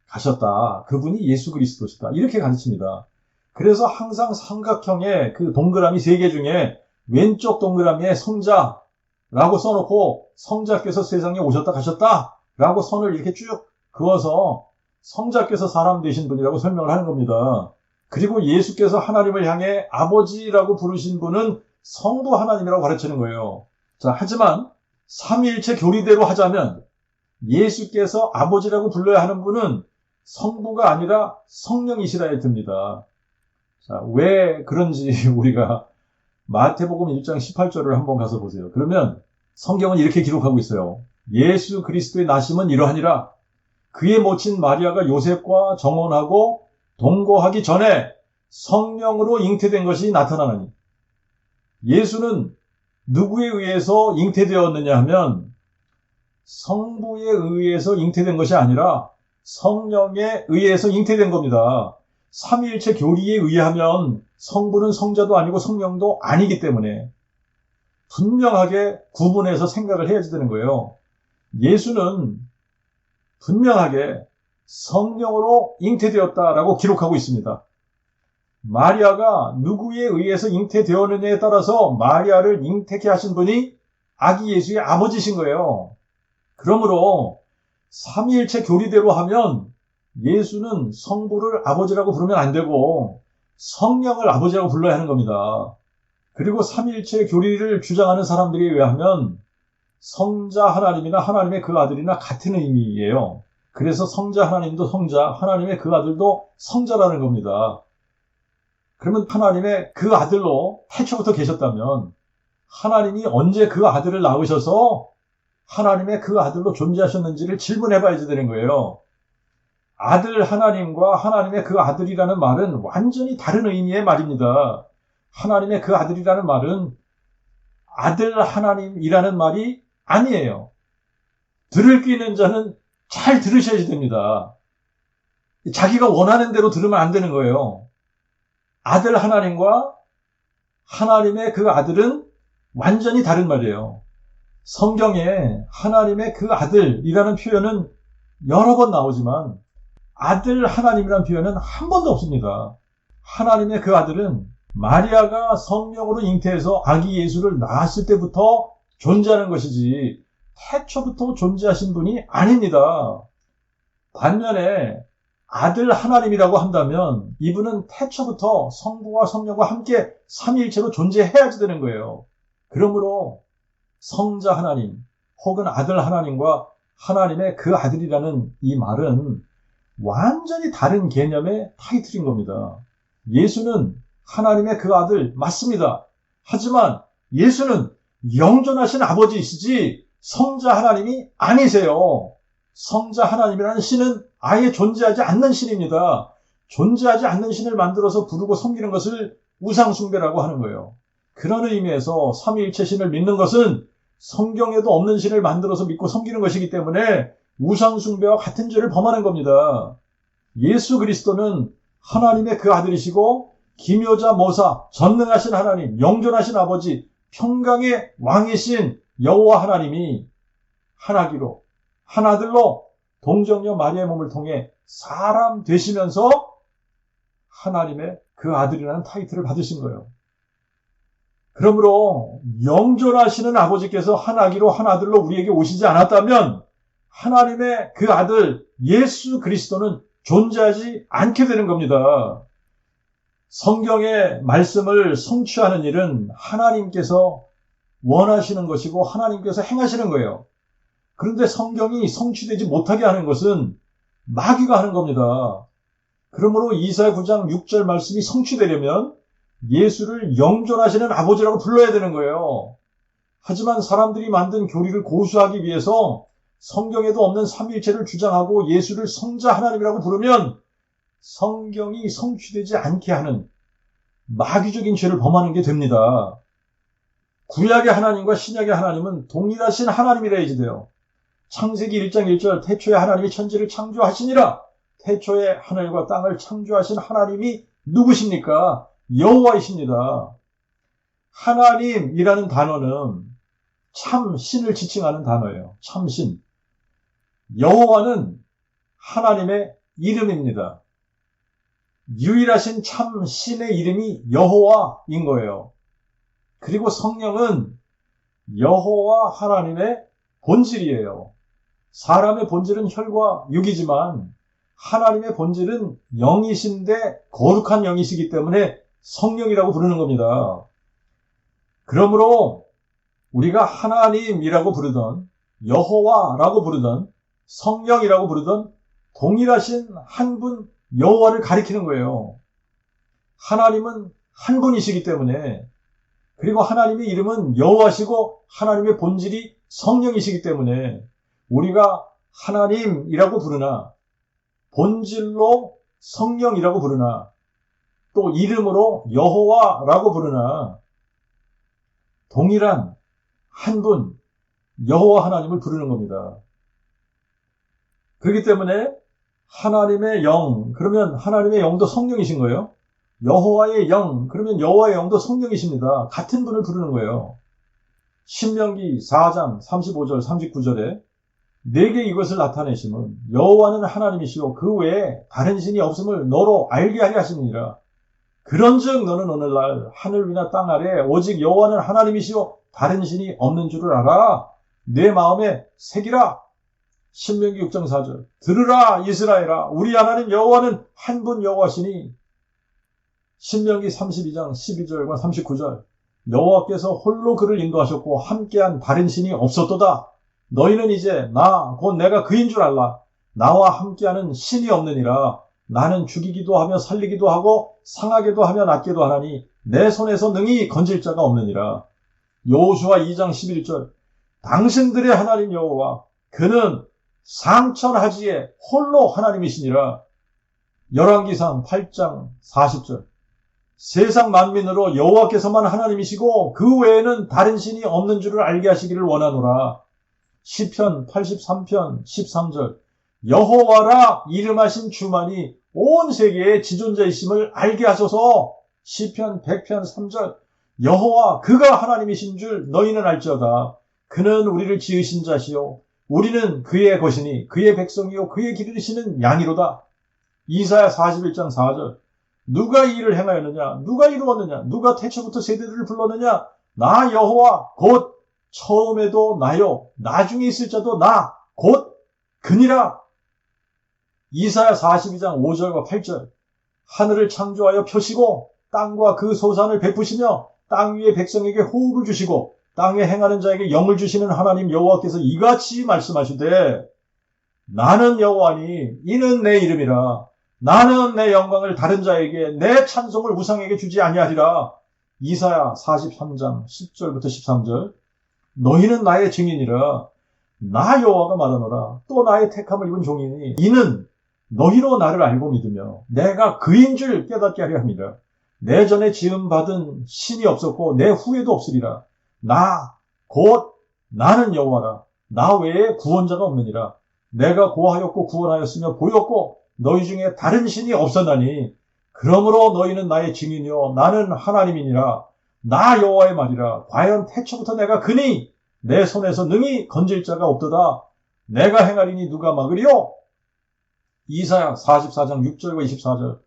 가셨다. 그분이 예수 그리스도시다. 이렇게 가르칩니다. 그래서 항상 삼각형의 그 동그라미 3개 중에 왼쪽 동그라미에 성자라고 써놓고 성자께서 세상에 오셨다 가셨다 라고 선을 이렇게 쭉 그어서 성자께서 사람 되신 분이라고 설명을 하는 겁니다. 그리고 예수께서 하나님을 향해 아버지라고 부르신 분은 성부 하나님이라고 가르치는 거예요. 자, 하지만 삼위일체 교리대로 하자면 예수께서 아버지라고 불러야 하는 분은 성부가 아니라 성령이시라야 됩니다. 자, 왜 그런지 우리가 마태복음 1장 18절을 한번 가서 보세요. 그러면 성경은 이렇게 기록하고 있어요. 예수 그리스도의 나심은 이러하니라. 그의 모친 마리아가 요셉과 정혼하고 동거하기 전에 성령으로 잉태된 것이 나타나나니. 예수는 누구에 의해서 잉태되었느냐 하면 성부에 의해서 잉태된 것이 아니라 성령에 의해서 잉태된 겁니다. 삼위일체 교리에 의하면 성부는 성자도 아니고 성령도 아니기 때문에 분명하게 구분해서 생각을 해야지 되는 거예요. 예수는 분명하게 성령으로 잉태되었다라고 기록하고 있습니다. 마리아가 누구에 의해서 잉태되었느냐에 따라서 마리아를 잉태케 하신 분이 아기 예수의 아버지신 거예요. 그러므로 삼위일체 교리대로 하면 예수는 성부를 아버지라고 부르면 안 되고 성령을 아버지라고 불러야 하는 겁니다. 그리고 삼위일체 교리를 주장하는 사람들에 의하면 성자 하나님이나 하나님의 그 아들이나 같은 의미예요. 그래서 성자 하나님도 성자, 하나님의 그 아들도 성자라는 겁니다. 그러면 하나님의 그 아들로 태초부터 계셨다면 하나님이 언제 그 아들을 낳으셔서 하나님의 그 아들로 존재하셨는지를 질문해 봐야지 되는 거예요. 아들 하나님과 하나님의 그 아들이라는 말은 완전히 다른 의미의 말입니다. 하나님의 그 아들이라는 말은 아들 하나님이라는 말이 아니에요. 들을 귀 있는 자는 잘 들으셔야 됩니다. 자기가 원하는 대로 들으면 안 되는 거예요. 아들 하나님과 하나님의 그 아들은 완전히 다른 말이에요. 성경에 하나님의 그 아들이라는 표현은 여러 번 나오지만 아들 하나님이라는 표현은 한 번도 없습니다. 하나님의 그 아들은 마리아가 성령으로 잉태해서 아기 예수를 낳았을 때부터 존재하는 것이지 태초부터 존재하신 분이 아닙니다. 반면에 아들 하나님이라고 한다면 이분은 태초부터 성부와 성령과 함께 삼위일체로 존재해야지 되는 거예요. 그러므로 성자 하나님 혹은 아들 하나님과 하나님의 그 아들이라는 이 말은 완전히 다른 개념의 타이틀인 겁니다. 예수는 하나님의 그 아들 맞습니다. 하지만 예수는 영존하신 아버지이시지 성자 하나님이 아니세요. 성자 하나님이라는 신은 아예 존재하지 않는 신입니다. 존재하지 않는 신을 만들어서 부르고 섬기는 것을 우상숭배라고 하는 거예요. 그런 의미에서 삼위일체 신을 믿는 것은 성경에도 없는 신을 만들어서 믿고 섬기는 것이기 때문에 우상숭배와 같은 죄를 범하는 겁니다. 예수 그리스도는 하나님의 그 아들이시고 기묘자 모사, 전능하신 하나님, 영존하신 아버지, 평강의 왕이신 여호와 하나님이 한 아기로, 한 아들로 동정녀 마리아의 몸을 통해 사람 되시면서 하나님의 그 아들이라는 타이틀을 받으신 거예요. 그러므로 영존하시는 아버지께서 한 아기로 한 아들로 우리에게 오시지 않았다면 하나님의 그 아들 예수 그리스도는 존재하지 않게 되는 겁니다. 성경의 말씀을 성취하는 일은 하나님께서 원하시는 것이고 하나님께서 행하시는 거예요. 그런데 성경이 성취되지 못하게 하는 것은 마귀가 하는 겁니다. 그러므로 이사야 9장 6절 말씀이 성취되려면 예수를 영존하시는 아버지라고 불러야 되는 거예요. 하지만 사람들이 만든 교리를 고수하기 위해서 성경에도 없는 삼위일체를 주장하고 예수를 성자 하나님이라고 부르면 성경이 성취되지 않게 하는 마귀적인 죄를 범하는 게 됩니다. 구약의 하나님과 신약의 하나님은 동일하신 하나님이라 해야지돼요. 창세기 1장 1절 태초에 하나님이 천지를 창조하시니라. 태초에 하늘과 땅을 창조하신 하나님이 누구십니까? 여호와이십니다. 하나님이라는 단어는 참 신을 지칭하는 단어예요. 참신. 여호와는 하나님의 이름입니다. 유일하신 참 신의 이름이 여호와인 거예요. 그리고 성령은 여호와 하나님의 본질이에요. 사람의 본질은 혈과 육이지만 하나님의 본질은 영이신데 거룩한 영이시기 때문에 성령이라고 부르는 겁니다. 그러므로 우리가 하나님이라고 부르던 여호와라고 부르던 성령이라고 부르던 동일하신 한 분 여호와를 가리키는 거예요. 하나님은 한 분이시기 때문에 그리고 하나님의 이름은 여호와시고 하나님의 본질이 성령이시기 때문에 우리가 하나님이라고 부르나 본질로 성령이라고 부르나 또 이름으로 여호와라고 부르나 동일한 한 분 여호와 하나님을 부르는 겁니다. 그렇기 때문에 하나님의 영, 그러면 하나님의 영도 성령이신 거예요. 여호와의 영, 그러면 여호와의 영도 성령이십니다. 같은 분을 부르는 거예요. 신명기 4장 35절 39절에 내게 이것을 나타내심은 여호와는 하나님이시오 그 외에 다른 신이 없음을 너로 알게 하려 하심이니라. 그런즉 너는 오늘날 하늘 위나 땅 아래 오직 여호와는 하나님이시오 다른 신이 없는 줄을 알아. 내 마음에 새기라. 신명기 6장 4절 들으라 이스라엘아 우리 하나님 여호와는 한 분 여호와시니. 신명기 32장 12절과 39절 여호와께서 홀로 그를 인도하셨고 함께한 다른 신이 없었도다. 너희는 이제 나 곧 내가 그인 줄 알라. 나와 함께하는 신이 없느니라. 나는 죽이기도 하며 살리기도 하고 상하게도 하며 낫게도 하나니 내 손에서 능히 건질 자가 없느니라. 여호수아 2장 11절 당신들의 하나님 여호와 그는 상천하지에 홀로 하나님이시니라. 열왕기상 8장 40절 세상 만민으로 여호와께서만 하나님이시고 그 외에는 다른 신이 없는 줄을 알게 하시기를 원하노라. 시편 83편 13절 여호와라 이름하신 주만이 온 세계의 지존자이심을 알게 하소서. 시편 100편 3절 여호와 그가 하나님이신 줄 너희는 알지어다. 그는 우리를 지으신 자시요 우리는 그의 것이니 그의 백성이요 그의 기르시는 양이로다. 이사야 41장 4절 누가 이 일을 행하였느냐 누가 이루었느냐 누가 태초부터 세대들을 불렀느냐 나 여호와 곧 처음에도 나요 나중에 있을 자도 나 곧 그니라. 이사야 42장 5절과 8절 하늘을 창조하여 펴시고 땅과 그 소산을 베푸시며 땅 위의 백성에게 호흡을 주시고 땅에 행하는 자에게 영을 주시는 하나님 여호와께서 이같이 말씀하시되 나는 여호와니 이는 내 이름이라. 나는 내 영광을 다른 자에게 내 찬송을 우상에게 주지 아니하리라. 이사야 43장 10절부터 13절 너희는 나의 증인이라. 나 여호와가 말하노라. 또 나의 택함을 입은 종이니 이는 너희로 나를 알고 믿으며 내가 그인 줄 깨닫게 하려 합니다. 내 전에 지음받은 신이 없었고 내 후에도 없으리라. 나 곧 나는 여호와라. 나 외에 구원자가 없느니라. 내가 고하였고 구원하였으며 보였고 너희 중에 다른 신이 없었나니 그러므로 너희는 나의 증인이요 나는 하나님이니라. 나 여호와의 말이라. 과연 태초부터 내가 그니 내 손에서 능히 건질 자가 없도다. 내가 행하리니 누가 막으리요. 이사야 44장 6절과 24절.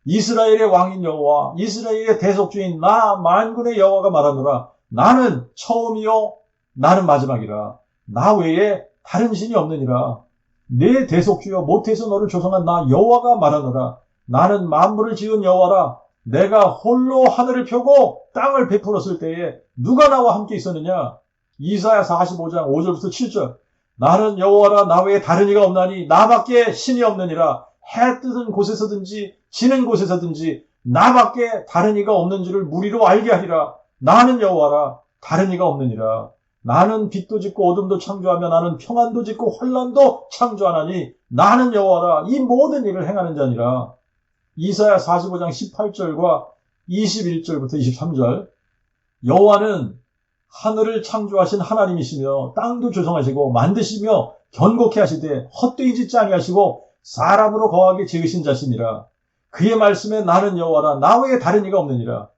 이스라엘의 왕인 여호와, 이스라엘의 대속주인 나 만군의 여호와가 말하노라. 나는 처음이요 나는 마지막이라. 나 외에 다른 신이 없느니라. 내 대속주여 모태에서 너를 조성한 나 여호와가 말하노라. 나는 만물을 지은 여호와라. 내가 홀로 하늘을 펴고 땅을 베풀었을 때에 누가 나와 함께 있었느냐? 이사야 45장 5절부터 7절. 나는 여호와라. 나 외에 다른 이가 없나니 나밖에 신이 없느니라. 해 뜨는 곳에서든지 지는 곳에서든지 나밖에 다른 이가 없는 줄을 무리로 알게 하리라. 나는 여호와라. 다른 이가 없느니라. 나는 빛도 짓고 어둠도 창조하며 나는 평안도 짓고 환난도 창조하나니 나는 여호와라. 이 모든 일을 행하는 자니라. 이사야 45장 18절과 21절부터 23절. 여호와는 하늘을 창조하신 하나님이시며 땅도 조성하시고 만드시며 견고케 하시되 헛되이 짓지 아니하시고 사람으로 거하게 지으신 자시니라. 그의 말씀에 나는 여호와라. 나 외에 다른 이가 없느니라.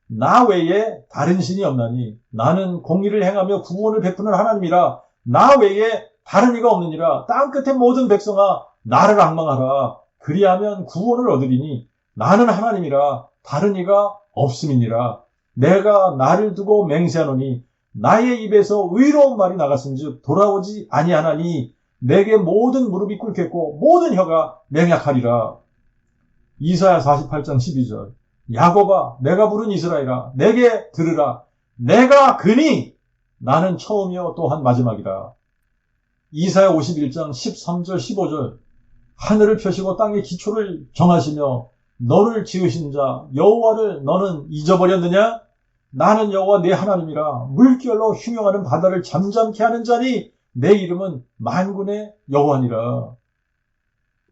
나 외에 다른 신이 없나니 나는 공의를 행하며 구원을 베푸는 하나님이라. 나 외에 다른 이가 없느니라. 땅끝의 모든 백성아 나를 앙망하라. 그리하면 구원을 얻으리니 나는 하나님이라. 다른 이가 없음이니라. 내가 나를 두고 맹세하노니 나의 입에서 의로운 말이 나갔은즉 돌아오지 아니하나니 내게 모든 무릎이 꿇겠고 모든 혀가 맹약하리라. 이사야 48장 12절. 야곱아 내가 부른 이스라엘아 내게 들으라. 내가 그니 나는 처음이요 또한 마지막이라. 이사야 51장 13절 15절. 하늘을 펴시고 땅의 기초를 정하시며 너를 지으신 자 여호와를 너는 잊어버렸느냐? 나는 여호와 내 하나님이라. 물결로 흉용하는 바다를 잠잠케 하는 자니 내 이름은 만군의 여호와니라.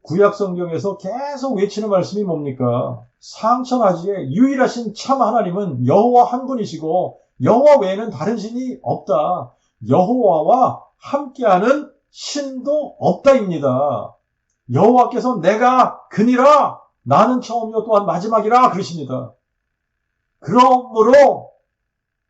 구약 성경에서 계속 외치는 말씀이 뭡니까? 상천하지에 유일하신 참 하나님은 여호와 한 분이시고 여호와 외에는 다른 신이 없다. 여호와와 함께하는 신도 없다입니다. 여호와께서 내가 그니라. 나는 처음이요 또한 마지막이라 그러십니다. 그러므로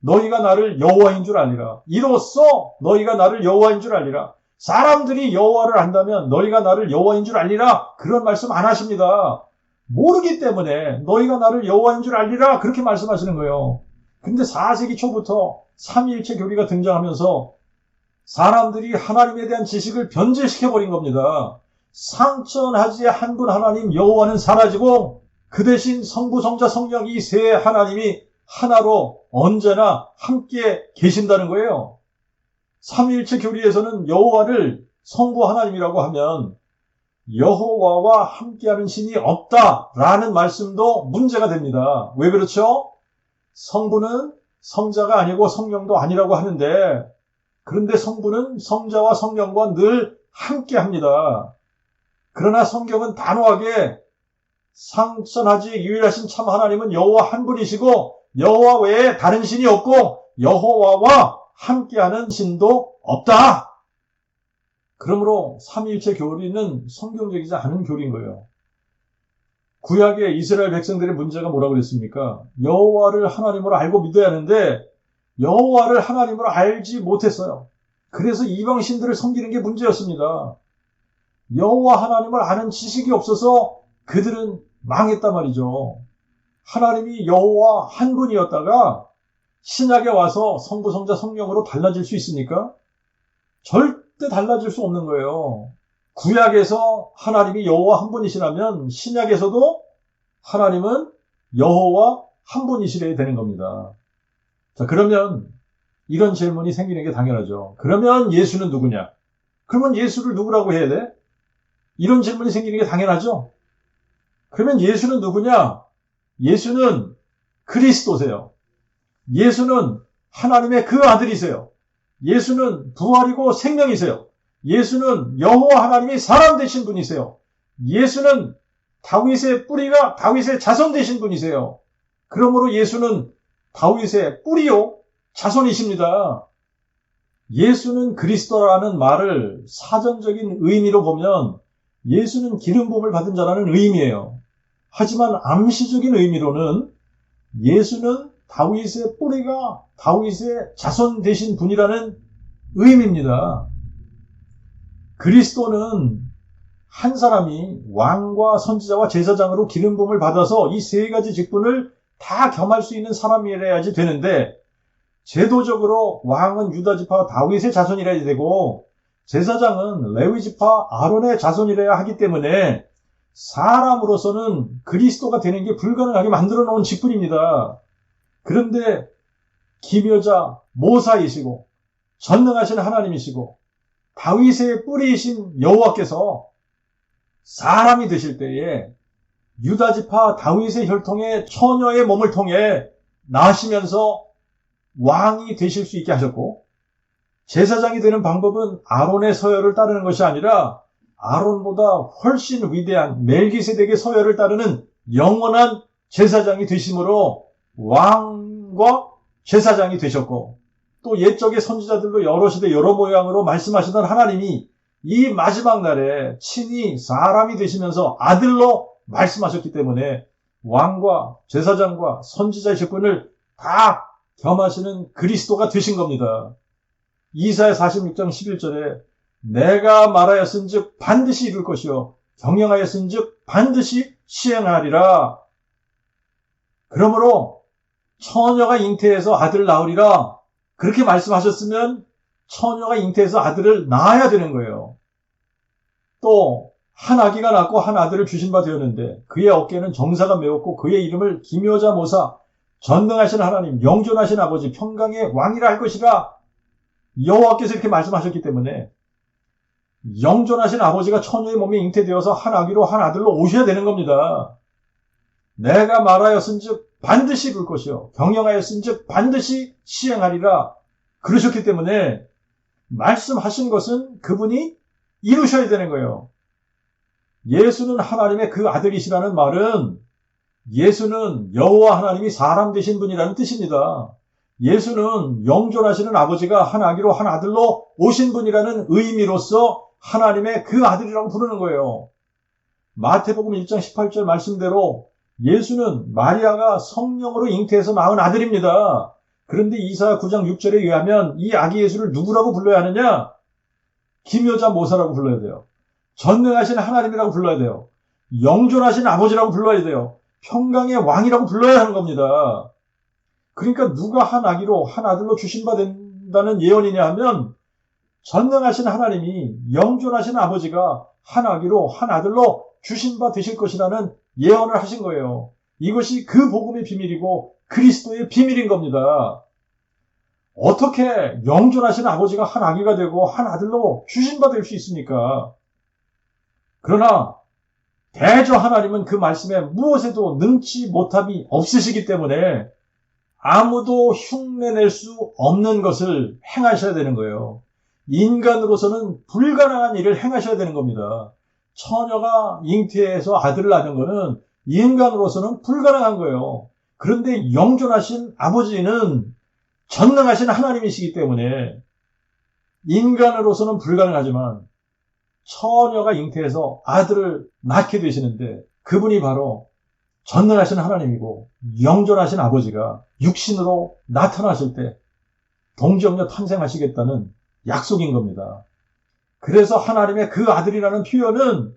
너희가 나를 여호와인 줄 알리라. 이로써 너희가 나를 여호와인 줄 알리라. 사람들이 여호와를 안다면 너희가 나를 여호와인 줄 알리라. 그런 말씀 안 하십니다. 모르기 때문에 너희가 나를 여호와인 줄 알리라. 그렇게 말씀하시는 거예요. 근데 4세기 초부터 삼위일체 교리가 등장하면서 사람들이 하나님에 대한 지식을 변질시켜버린 겁니다. 상천하지의 한 분 하나님 여호와는 사라지고 그 대신 성부, 성자, 성령 이 세 하나님이 하나로 언제나 함께 계신다는 거예요. 삼위일체 교리에서는 여호와를 성부 하나님이라고 하면 여호와와 함께하는 신이 없다라는 말씀도 문제가 됩니다. 왜 그렇죠? 성부는 성자가 아니고 성령도 아니라고 하는데 그런데 성부는 성자와 성령과 늘 함께합니다. 그러나 성경은 단호하게 상천하지 유일하신 참 하나님은 여호와 한 분이시고 여호와 외에 다른 신이 없고 여호와와 함께하는 신도 없다. 그러므로 삼위일체 교리는 성경적이지 않은 교리인 거예요. 구약의 이스라엘 백성들의 문제가 뭐라고 그랬습니까? 여호와를 하나님으로 알고 믿어야 하는데 여호와를 하나님으로 알지 못했어요. 그래서 이방 신들을 섬기는 게 문제였습니다. 여호와 하나님을 아는 지식이 없어서 그들은 망했단 말이죠. 하나님이 여호와 한 분이었다가 신약에 와서 성부, 성자, 성령으로 달라질 수 있습니까? 절대 달라질 수 없는 거예요. 구약에서 하나님이 여호와 한 분이시라면 신약에서도 하나님은 여호와 한 분이시래야 되는 겁니다. 자, 그러면 이런 질문이 생기는 게 당연하죠. 그러면 예수는 누구냐? 그러면 예수를 누구라고 해야 돼? 이런 질문이 생기는 게 당연하죠. 그러면 예수는 누구냐? 예수는 그리스도세요. 예수는 하나님의 그 아들이세요. 예수는 부활이고 생명이세요. 예수는 여호와 하나님이 사람 되신 분이세요. 예수는 다윗의 뿌리가 다윗의 자손 되신 분이세요. 그러므로 예수는 다윗의 뿌리요 자손이십니다. 예수는 그리스도라는 말을 사전적인 의미로 보면 예수는 기름 부음을 받은 자라는 의미예요. 하지만 암시적인 의미로는 예수는 다윗의 뿌리가 다윗의 자손 되신 분이라는 의미입니다. 그리스도는 한 사람이 왕과 선지자와 제사장으로 기름 부음을 받아서 이 세 가지 직분을 다 겸할 수 있는 사람이라야지 되는데, 제도적으로 왕은 유다 지파 다윗의 자손이라야 되고 제사장은 레위 지파 아론의 자손이라야 하기 때문에 사람으로서는 그리스도가 되는 게 불가능하게 만들어 놓은 직분입니다. 그런데 기묘자 모사이시고 전능하신 하나님이시고 다윗의 뿌리이신 여호와께서 사람이 되실 때에 유다 지파 다윗의 혈통의 처녀의 몸을 통해 나시면서 왕이 되실 수 있게 하셨고, 제사장이 되는 방법은 아론의 서열을 따르는 것이 아니라 아론보다 훨씬 위대한 멜기세덱의 서열을 따르는 영원한 제사장이 되심으로 왕과 제사장이 되셨고, 또 옛적의 선지자들로 여러 시대 여러 모양으로 말씀하시던 하나님이 이 마지막 날에 친히 사람이 되시면서 아들로 말씀하셨기 때문에 왕과 제사장과 선지자의 직분을 다 겸하시는 그리스도가 되신 겁니다. 이사야 46장 11절에 내가 말하였은즉 반드시 이룰 것이요 경영하였은즉 반드시 시행하리라. 그러므로 처녀가 잉태해서 아들을 낳으리라 그렇게 말씀하셨으면 처녀가 잉태해서 아들을 낳아야 되는 거예요. 또 한 아기가 낳고 한 아들을 주신 바 되었는데 그의 어깨에는 정사가 메었고 그의 이름을 기묘자 모사 전능하신 하나님 영존하신 아버지 평강의 왕이라 할 것이라. 여호와께서 이렇게 말씀하셨기 때문에 영존하신 아버지가 처녀의 몸에 잉태되어서 한 아기로 한 아들로 오셔야 되는 겁니다. 내가 말하였은즉 반드시 이룰 것이요 경영하였은즉 반드시 시행하리라 그러셨기 때문에 말씀하신 것은 그분이 이루셔야 되는 거예요. 예수는 하나님의 그 아들이시라는 말은 예수는 여호와 하나님이 사람 되신 분이라는 뜻입니다. 예수는 영존하시는 아버지가 한 아기로 한 아들로 오신 분이라는 의미로서 하나님의 그 아들이라고 부르는 거예요. 마태복음 1장 18절 말씀대로 예수는 마리아가 성령으로 잉태해서 낳은 아들입니다. 그런데 이사야 9장 6절에 의하면 이 아기 예수를 누구라고 불러야 하느냐? 기묘자 모사라고 불러야 돼요. 전능하신 하나님이라고 불러야 돼요. 영존하신 아버지라고 불러야 돼요. 평강의 왕이라고 불러야 하는 겁니다. 그러니까 누가 한 아기로 한 아들로 주신 바 된다는 예언이냐 하면 전능하신 하나님이 영존하신 아버지가 한 아기로 한 아들로 주신 바 되실 것이라는 예언을 하신 거예요. 이것이 그 복음의 비밀이고 그리스도의 비밀인 겁니다. 어떻게 영존하신 아버지가 한 아기가 되고 한 아들로 주신 바 될 수 있습니까? 그러나 대저 하나님은 그 말씀에 무엇에도 능치 못함이 없으시기 때문에 아무도 흉내낼 수 없는 것을 행하셔야 되는 거예요. 인간으로서는 불가능한 일을 행하셔야 되는 겁니다. 처녀가 잉태해서 아들을 낳는 것은 인간으로서는 불가능한 거예요. 그런데 영존하신 아버지는 전능하신 하나님이시기 때문에 인간으로서는 불가능하지만 처녀가 잉태해서 아들을 낳게 되시는데 그분이 바로 전능하신 하나님이고 영존하신 아버지가 육신으로 나타나실 때 동정녀 탄생하시겠다는 약속인 겁니다. 그래서 하나님의 그 아들이라는 표현은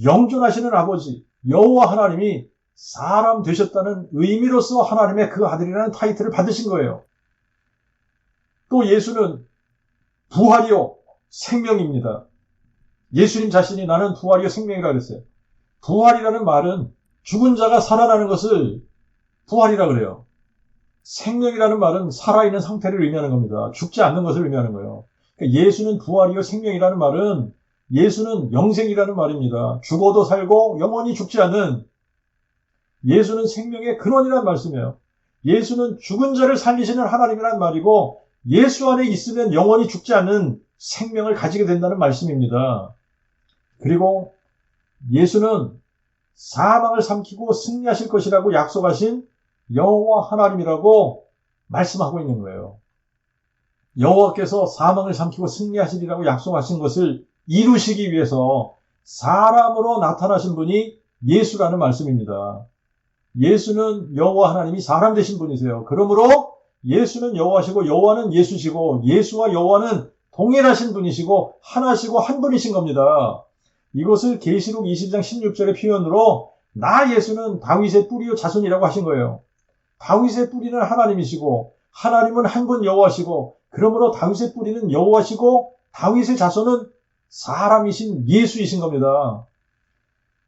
영존하시는 아버지 여호와 하나님이 사람 되셨다는 의미로서 하나님의 그 아들이라는 타이틀을 받으신 거예요. 또 예수는 부활이요 생명입니다. 예수님 자신이 나는 부활이요 생명이라 그랬어요. 부활이라는 말은 죽은 자가 살아나는 것을 부활이라 그래요. 생명이라는 말은 살아있는 상태를 의미하는 겁니다. 죽지 않는 것을 의미하는 거예요. 그러니까 예수는 부활이요 생명이라는 말은 예수는 영생이라는 말입니다. 죽어도 살고 영원히 죽지 않는 예수는 생명의 근원이라는 말씀이에요. 예수는 죽은 자를 살리시는 하나님이라는 말이고 예수 안에 있으면 영원히 죽지 않는 생명을 가지게 된다는 말씀입니다. 그리고 예수는 사망을 삼키고 승리하실 것이라고 약속하신 여호와 하나님이라고 말씀하고 있는 거예요. 여호와께서 사망을 삼키고 승리하시리라고 약속하신 것을 이루시기 위해서 사람으로 나타나신 분이 예수라는 말씀입니다. 예수는 여호와 하나님이 사람 되신 분이세요. 그러므로 예수는 여호와시고 여호와는 예수시고 예수와 여호와는 동일하신 분이시고 하나시고 한 분이신 겁니다. 이것을 계시록 20장 16절의 표현으로 나 예수는 다윗의 뿌리요 자손이라고 하신 거예요. 다윗의 뿌리는 하나님이시고 하나님은 한 분 여호와시고 그러므로 다윗의 뿌리는 여호와시고 다윗의 자손은 사람이신 예수이신 겁니다.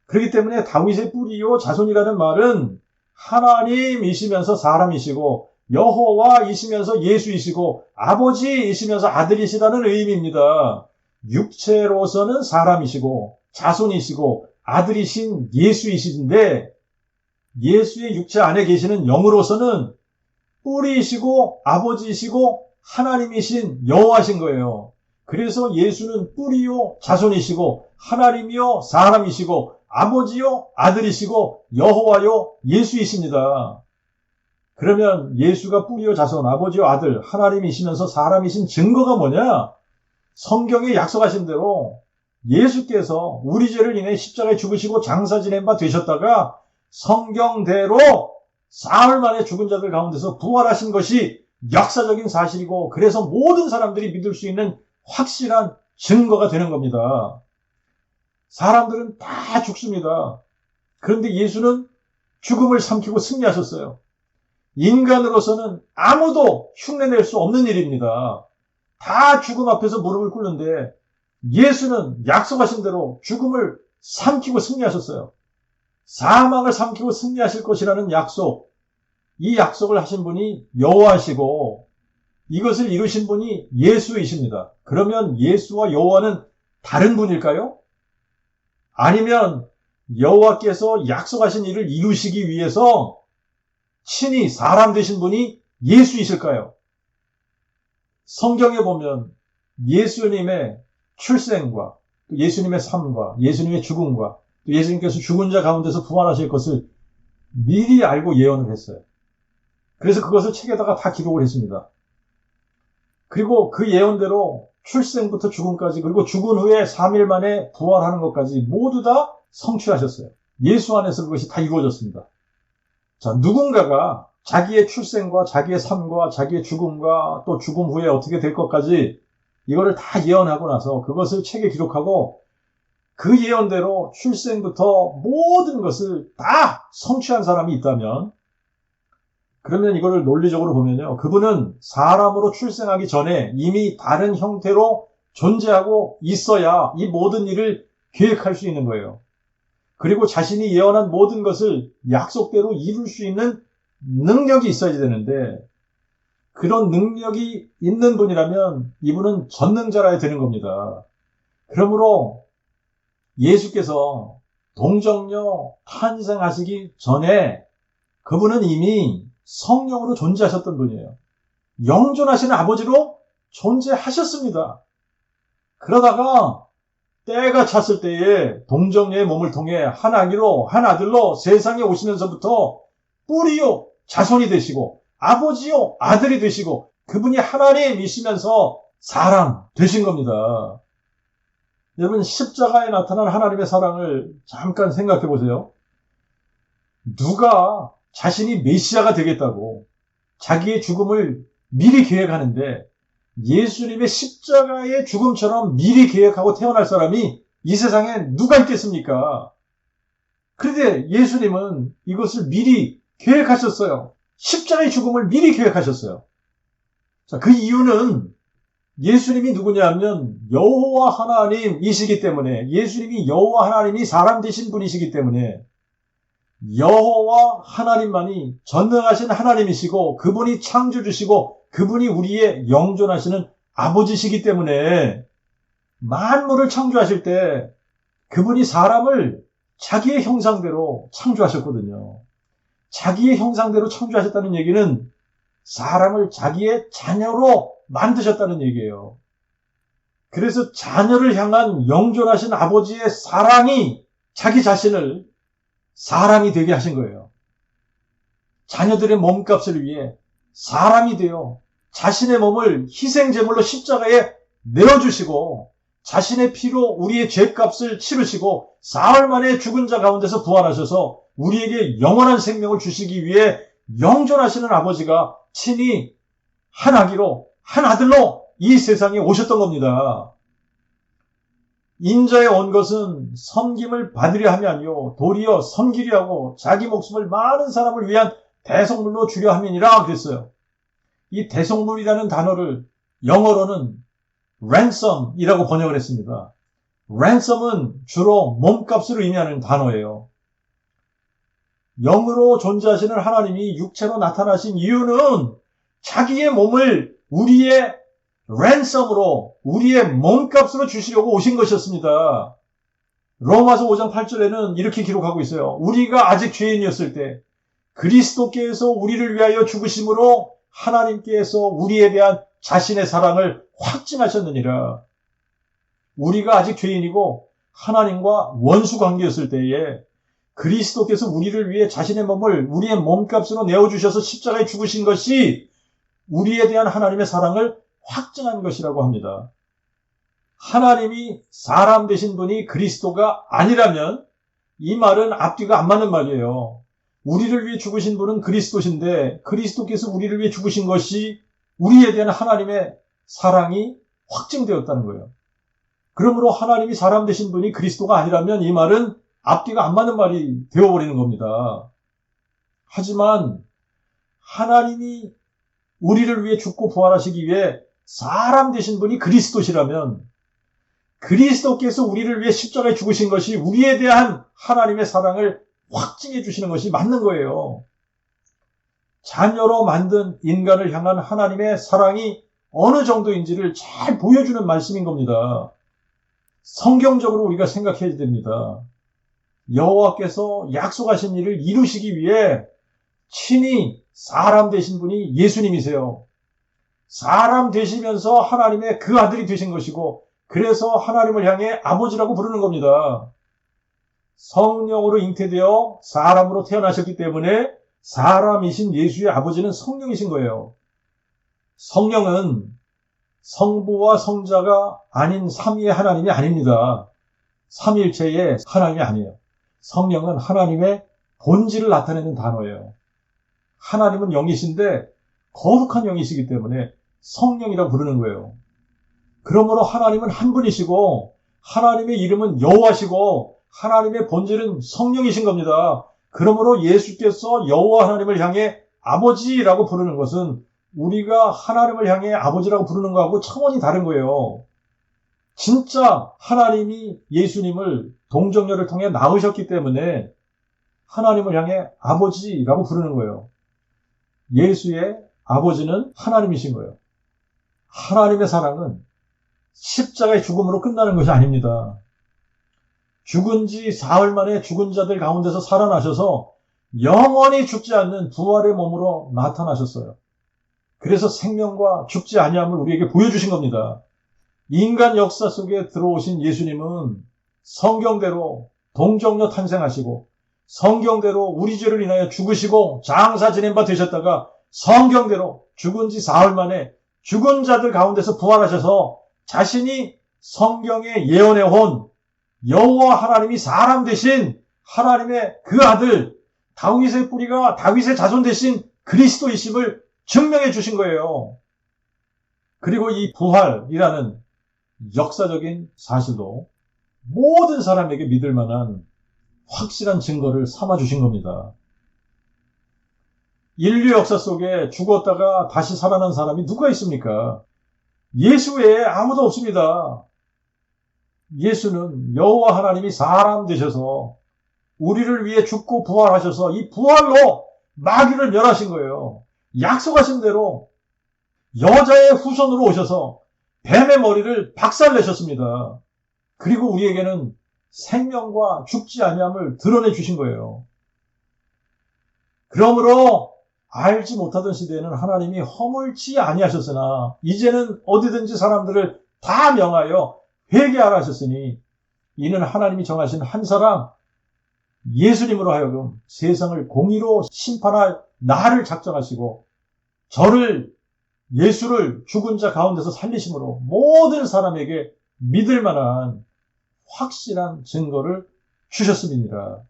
그렇기 때문에 다윗의 뿌리요 자손이라는 말은 하나님이시면서 사람이시고 여호와이시면서 예수이시고 아버지이시면서 아들이시라는 의미입니다. 육체로서는 사람이시고 자손이시고 아들이신 예수이신데 예수의 육체 안에 계시는 영으로서는 뿌리이시고 아버지이시고 하나님이신 여호와신 거예요. 그래서 예수는 뿌리요 자손이시고 하나님이요 사람이시고 아버지요 아들이시고 여호와요 예수이십니다. 그러면 예수가 뿌리요 자손 아버지요 아들 하나님이시면서 사람이신 증거가 뭐냐? 성경에 약속하신 대로 예수께서 우리 죄를 인해 십자가에 죽으시고 장사 지낸 바 되셨다가 성경대로 사흘 만에 죽은 자들 가운데서 부활하신 것이 역사적인 사실이고 그래서 모든 사람들이 믿을 수 있는 확실한 증거가 되는 겁니다. 사람들은 다 죽습니다. 그런데 예수는 죽음을 삼키고 승리하셨어요. 인간으로서는 아무도 흉내낼 수 없는 일입니다. 다 죽음 앞에서 무릎을 꿇는데 예수는 약속하신 대로 죽음을 삼키고 승리하셨어요. 사망을 삼키고 승리하실 것이라는 약속, 이 약속을 하신 분이 여호와시고 이것을 이루신 분이 예수이십니다. 그러면 예수와 여호와는 다른 분일까요? 아니면 여호와께서 약속하신 일을 이루시기 위해서 친히 사람 되신 분이 예수이실까요? 성경에 보면 예수님의 출생과 예수님의 삶과 예수님의 죽음과 또 예수님께서 죽은 자 가운데서 부활하실 것을 미리 알고 예언을 했어요. 그래서 그것을 책에다가 다 기록을 했습니다. 그리고 그 예언대로 출생부터 죽음까지 그리고 죽은 후에 3일 만에 부활하는 것까지 모두 다 성취하셨어요. 예수 안에서 그것이 다 이루어졌습니다. 자, 누군가가 자기의 출생과 자기의 삶과 자기의 죽음과 또 죽음 후에 어떻게 될 것까지 이거를 다 예언하고 나서 그것을 책에 기록하고 그 예언대로 출생부터 모든 것을 다 성취한 사람이 있다면 그러면 이거를 논리적으로 보면요. 그분은 사람으로 출생하기 전에 이미 다른 형태로 존재하고 있어야 이 모든 일을 계획할 수 있는 거예요. 그리고 자신이 예언한 모든 것을 약속대로 이룰 수 있는 능력이 있어야 되는데 그런 능력이 있는 분이라면 이분은 전능자라야 되는 겁니다. 그러므로 예수께서 동정녀 탄생하시기 전에 그분은 이미 성령으로 존재하셨던 분이에요. 영존하시는 아버지로 존재하셨습니다. 그러다가 때가 찼을 때에 동정녀의 몸을 통해 한 아기로 한 아들로 세상에 오시면서부터 뿌리요 자손이 되시고 아버지요 아들이 되시고 그분이 하나님이시면서 사람 되신 겁니다. 여러분 십자가에 나타난 하나님의 사랑을 잠깐 생각해 보세요. 누가 자신이 메시아가 되겠다고 자기의 죽음을 미리 계획하는데 예수님의 십자가의 죽음처럼 미리 계획하고 태어날 사람이 이 세상에 누가 있겠습니까? 그런데 예수님은 이것을 미리 계획하셨어요. 십자가의 죽음을 미리 계획하셨어요. 자, 그 이유는 예수님이 누구냐 하면 여호와 하나님이시기 때문에 예수님이 여호와 하나님이 사람 되신 분이시기 때문에 여호와 하나님만이 전능하신 하나님이시고 그분이 창조주시고 그분이 우리의 영존하시는 아버지시기 때문에 만물을 창조하실 때 그분이 사람을 자기의 형상대로 창조하셨거든요. 자기의 형상대로 창조하셨다는 얘기는 사람을 자기의 자녀로 만드셨다는 얘기예요. 그래서 자녀를 향한 영존하신 아버지의 사랑이 자기 자신을 사람이 되게 하신 거예요. 자녀들의 몸값을 위해 사람이 되어 자신의 몸을 희생제물로 십자가에 내어주시고 자신의 피로 우리의 죄값을 치르시고 사흘 만에 죽은 자 가운데서 부활하셔서 우리에게 영원한 생명을 주시기 위해 영존하시는 아버지가 친히 한 아기로 한 아들로 이 세상에 오셨던 겁니다. 인자에 온 것은 섬김을 받으려 함이 아니요 도리어 섬기려 하고 자기 목숨을 많은 사람을 위한 대속물로 주려 함이니라 그랬어요. 이 대속물이라는 단어를 영어로는 ransom이라고 번역을 했습니다. ransom은 주로 몸값을 의미하는 단어예요. 영으로 존재하시는 하나님이 육체로 나타나신 이유는 자기의 몸을 우리의 ransom으로, 우리의 몸값으로 주시려고 오신 것이었습니다. 로마서 5장 8절에는 이렇게 기록하고 있어요. 우리가 아직 죄인이었을 때 그리스도께서 우리를 위하여 죽으심으로 하나님께서 우리에 대한 자신의 사랑을 확증하셨느니라. 우리가 아직 죄인이고 하나님과 원수 관계였을 때에 그리스도께서 우리를 위해 자신의 몸을 우리의 몸값으로 내어주셔서 십자가에 죽으신 것이 우리에 대한 하나님의 사랑을 확증한 것이라고 합니다. 하나님이 사람 되신 분이 그리스도가 아니라면 이 말은 앞뒤가 안 맞는 말이에요. 우리를 위해 죽으신 분은 그리스도신데 그리스도께서 우리를 위해 죽으신 것이 우리에 대한 하나님의 사랑이 확증되었다는 거예요. 그러므로 하나님이 사람 되신 분이 그리스도가 아니라면 이 말은 앞뒤가 안 맞는 말이 되어버리는 겁니다. 하지만 하나님이 우리를 위해 죽고 부활하시기 위해 사람 되신 분이 그리스도시라면 그리스도께서 우리를 위해 십자가에 죽으신 것이 우리에 대한 하나님의 사랑을 확증해 주시는 것이 맞는 거예요. 자녀로 만든 인간을 향한 하나님의 사랑이 어느 정도인지를 잘 보여주는 말씀인 겁니다. 성경적으로 우리가 생각해야 됩니다. 여호와께서 약속하신 일을 이루시기 위해 친히 사람 되신 분이 예수님이세요. 사람 되시면서 하나님의 그 아들이 되신 것이고 그래서 하나님을 향해 아버지라고 부르는 겁니다. 성령으로 잉태되어 사람으로 태어나셨기 때문에 사람이신 예수의 아버지는 성령이신 거예요. 성령은 성부와 성자가 아닌 삼위의 하나님이 아닙니다. 삼위일체의 하나님이 아니에요. 성령은 하나님의 본질을 나타내는 단어예요. 하나님은 영이신데 거룩한 영이시기 때문에 성령이라고 부르는 거예요. 그러므로 하나님은 한 분이시고 하나님의 이름은 여호와시고 하나님의 본질은 성령이신 겁니다. 그러므로 예수께서 여호와 하나님을 향해 아버지라고 부르는 것은 우리가 하나님을 향해 아버지라고 부르는 것하고 차원이 다른 거예요. 진짜 하나님이 예수님을 동정녀를 통해 낳으셨기 때문에 하나님을 향해 아버지라고 부르는 거예요. 예수의 아버지는 하나님이신 거예요. 하나님의 사랑은 십자가의 죽음으로 끝나는 것이 아닙니다. 죽은 지 사흘 만에 죽은 자들 가운데서 살아나셔서 영원히 죽지 않는 부활의 몸으로 나타나셨어요. 그래서 생명과 죽지 아니함을 우리에게 보여주신 겁니다. 인간 역사 속에 들어오신 예수님은 성경대로 동정녀 탄생하시고 성경대로 우리 죄를 인하여 죽으시고 장사 지낸 바 되셨다가 성경대로 죽은 지 사흘 만에 죽은 자들 가운데서 부활하셔서 자신이 성경에 예언해온 여호와 하나님이 사람 되신 하나님의 그 아들 다윗의 뿌리가 다윗의 자손 되신 그리스도이심을 증명해 주신 거예요. 그리고 이 부활이라는 역사적인 사실도 모든 사람에게 믿을 만한 확실한 증거를 삼아 주신 겁니다. 인류 역사 속에 죽었다가 다시 살아난 사람이 누가 있습니까? 예수 외에 아무도 없습니다. 예수는 여호와 하나님이 사람 되셔서 우리를 위해 죽고 부활하셔서 이 부활로 마귀를 멸하신 거예요. 약속하신 대로 여자의 후손으로 오셔서 뱀의 머리를 박살내셨습니다. 그리고 우리에게는 생명과 죽지 아니함을 드러내 주신 거예요. 그러므로 알지 못하던 시대에는 하나님이 허물지 아니하셨으나 이제는 어디든지 사람들을 다 명하여 회개하라 하셨으니 이는 하나님이 정하신 한 사람 예수님으로 하여금 세상을 공의로 심판할 나를 작정하시고 저를 예수를 죽은 자 가운데서 살리심으로 모든 사람에게 믿을 만한 확실한 증거를 주셨음이니라.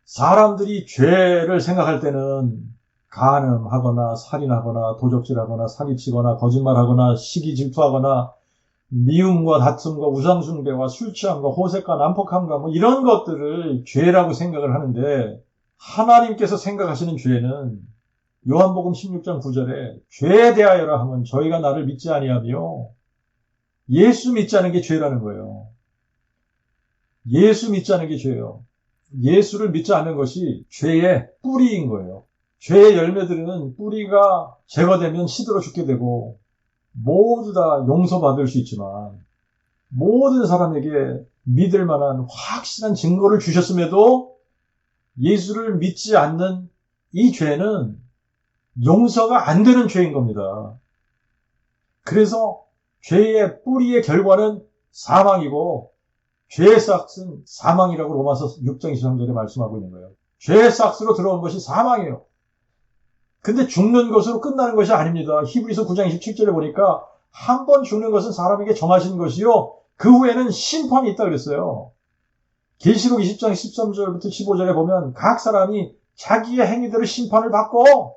사람들이 죄를 생각할 때는 간음하거나 살인하거나 도적질하거나 사기치거나 거짓말하거나 시기 질투하거나 미움과 다툼과 우상숭배와 술취함과 호색과 난폭함과 뭐 이런 것들을 죄라고 생각을 하는데, 하나님께서 생각하시는 죄는 요한복음 16장 9절에 죄에 대하여라 하면 저희가 나를 믿지 아니하며, 예수 믿지 않은 게 죄라는 거예요. 예수 믿지 않은 게 죄예요. 예수를 믿지 않는 것이 죄의 뿌리인 거예요. 죄의 열매들은 뿌리가 제거되면 시들어 죽게 되고 모두 다 용서받을 수 있지만, 모든 사람에게 믿을 만한 확실한 증거를 주셨음에도 예수를 믿지 않는 이 죄는 용서가 안 되는 죄인 겁니다. 그래서 죄의 뿌리의 결과는 사망이고, 죄의 싹은 사망이라고 로마서 6장 23절에 말씀하고 있는 거예요. 죄의 싹으로 들어온 것이 사망이에요. 근데 죽는 것으로 끝나는 것이 아닙니다. 히브리서 9장 27절에 보니까 한 번 죽는 것은 사람에게 정하신 것이요, 그 후에는 심판이 있다 그랬어요. 계시록 20장 13절부터 15절에 보면 각 사람이 자기의 행위대로 심판을 받고,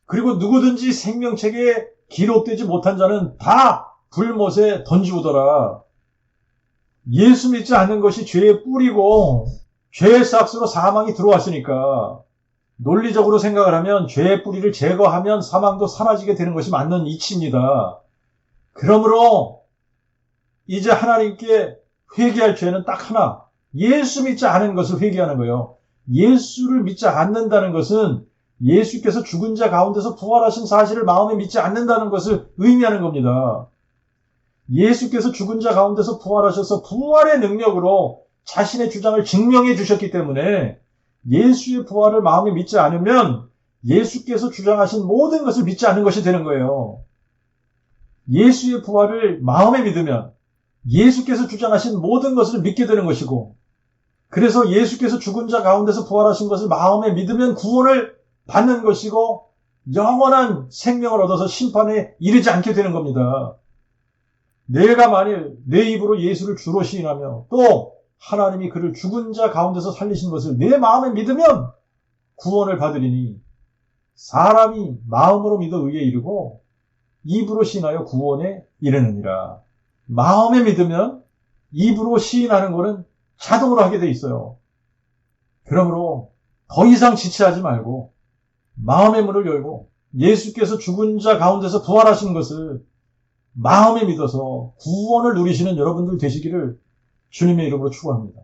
그리고 누구든지 생명책에 기록되지 못한 자는 다 불못에 던지우더라. 예수 믿지 않는 것이 죄의 뿌리고 죄의 싹으로 사망이 들어왔으니까, 논리적으로 생각을 하면 죄의 뿌리를 제거하면 사망도 사라지게 되는 것이 맞는 이치입니다. 그러므로 이제 하나님께 회개할 죄는 딱 하나, 예수 믿지 않은 것을 회개하는 거예요. 예수를 믿지 않는다는 것은 예수께서 죽은 자 가운데서 부활하신 사실을 마음에 믿지 않는다는 것을 의미하는 겁니다. 예수께서 죽은 자 가운데서 부활하셔서 부활의 능력으로 자신의 주장을 증명해 주셨기 때문에, 예수의 부활을 마음에 믿지 않으면 예수께서 주장하신 모든 것을 믿지 않는 것이 되는 거예요. 예수의 부활을 마음에 믿으면 예수께서 주장하신 모든 것을 믿게 되는 것이고, 그래서 예수께서 죽은 자 가운데서 부활하신 것을 마음에 믿으면 구원을 받는 것이고 영원한 생명을 얻어서 심판에 이르지 않게 되는 겁니다. 내가 만일 내 입으로 예수를 주로 시인하며 또 하나님이 그를 죽은 자 가운데서 살리신 것을 내 마음에 믿으면 구원을 받으리니, 사람이 마음으로 믿어 의에 이르고 입으로 시인하여 구원에 이르느니라. 마음에 믿으면 입으로 시인하는 것은 자동으로 하게 돼 있어요. 그러므로 더 이상 지체하지 말고 마음의 문을 열고 예수께서 죽은 자 가운데서 부활하신 것을 마음에 믿어서 구원을 누리시는 여러분들 되시기를 주님의 이름으로 축원합니다.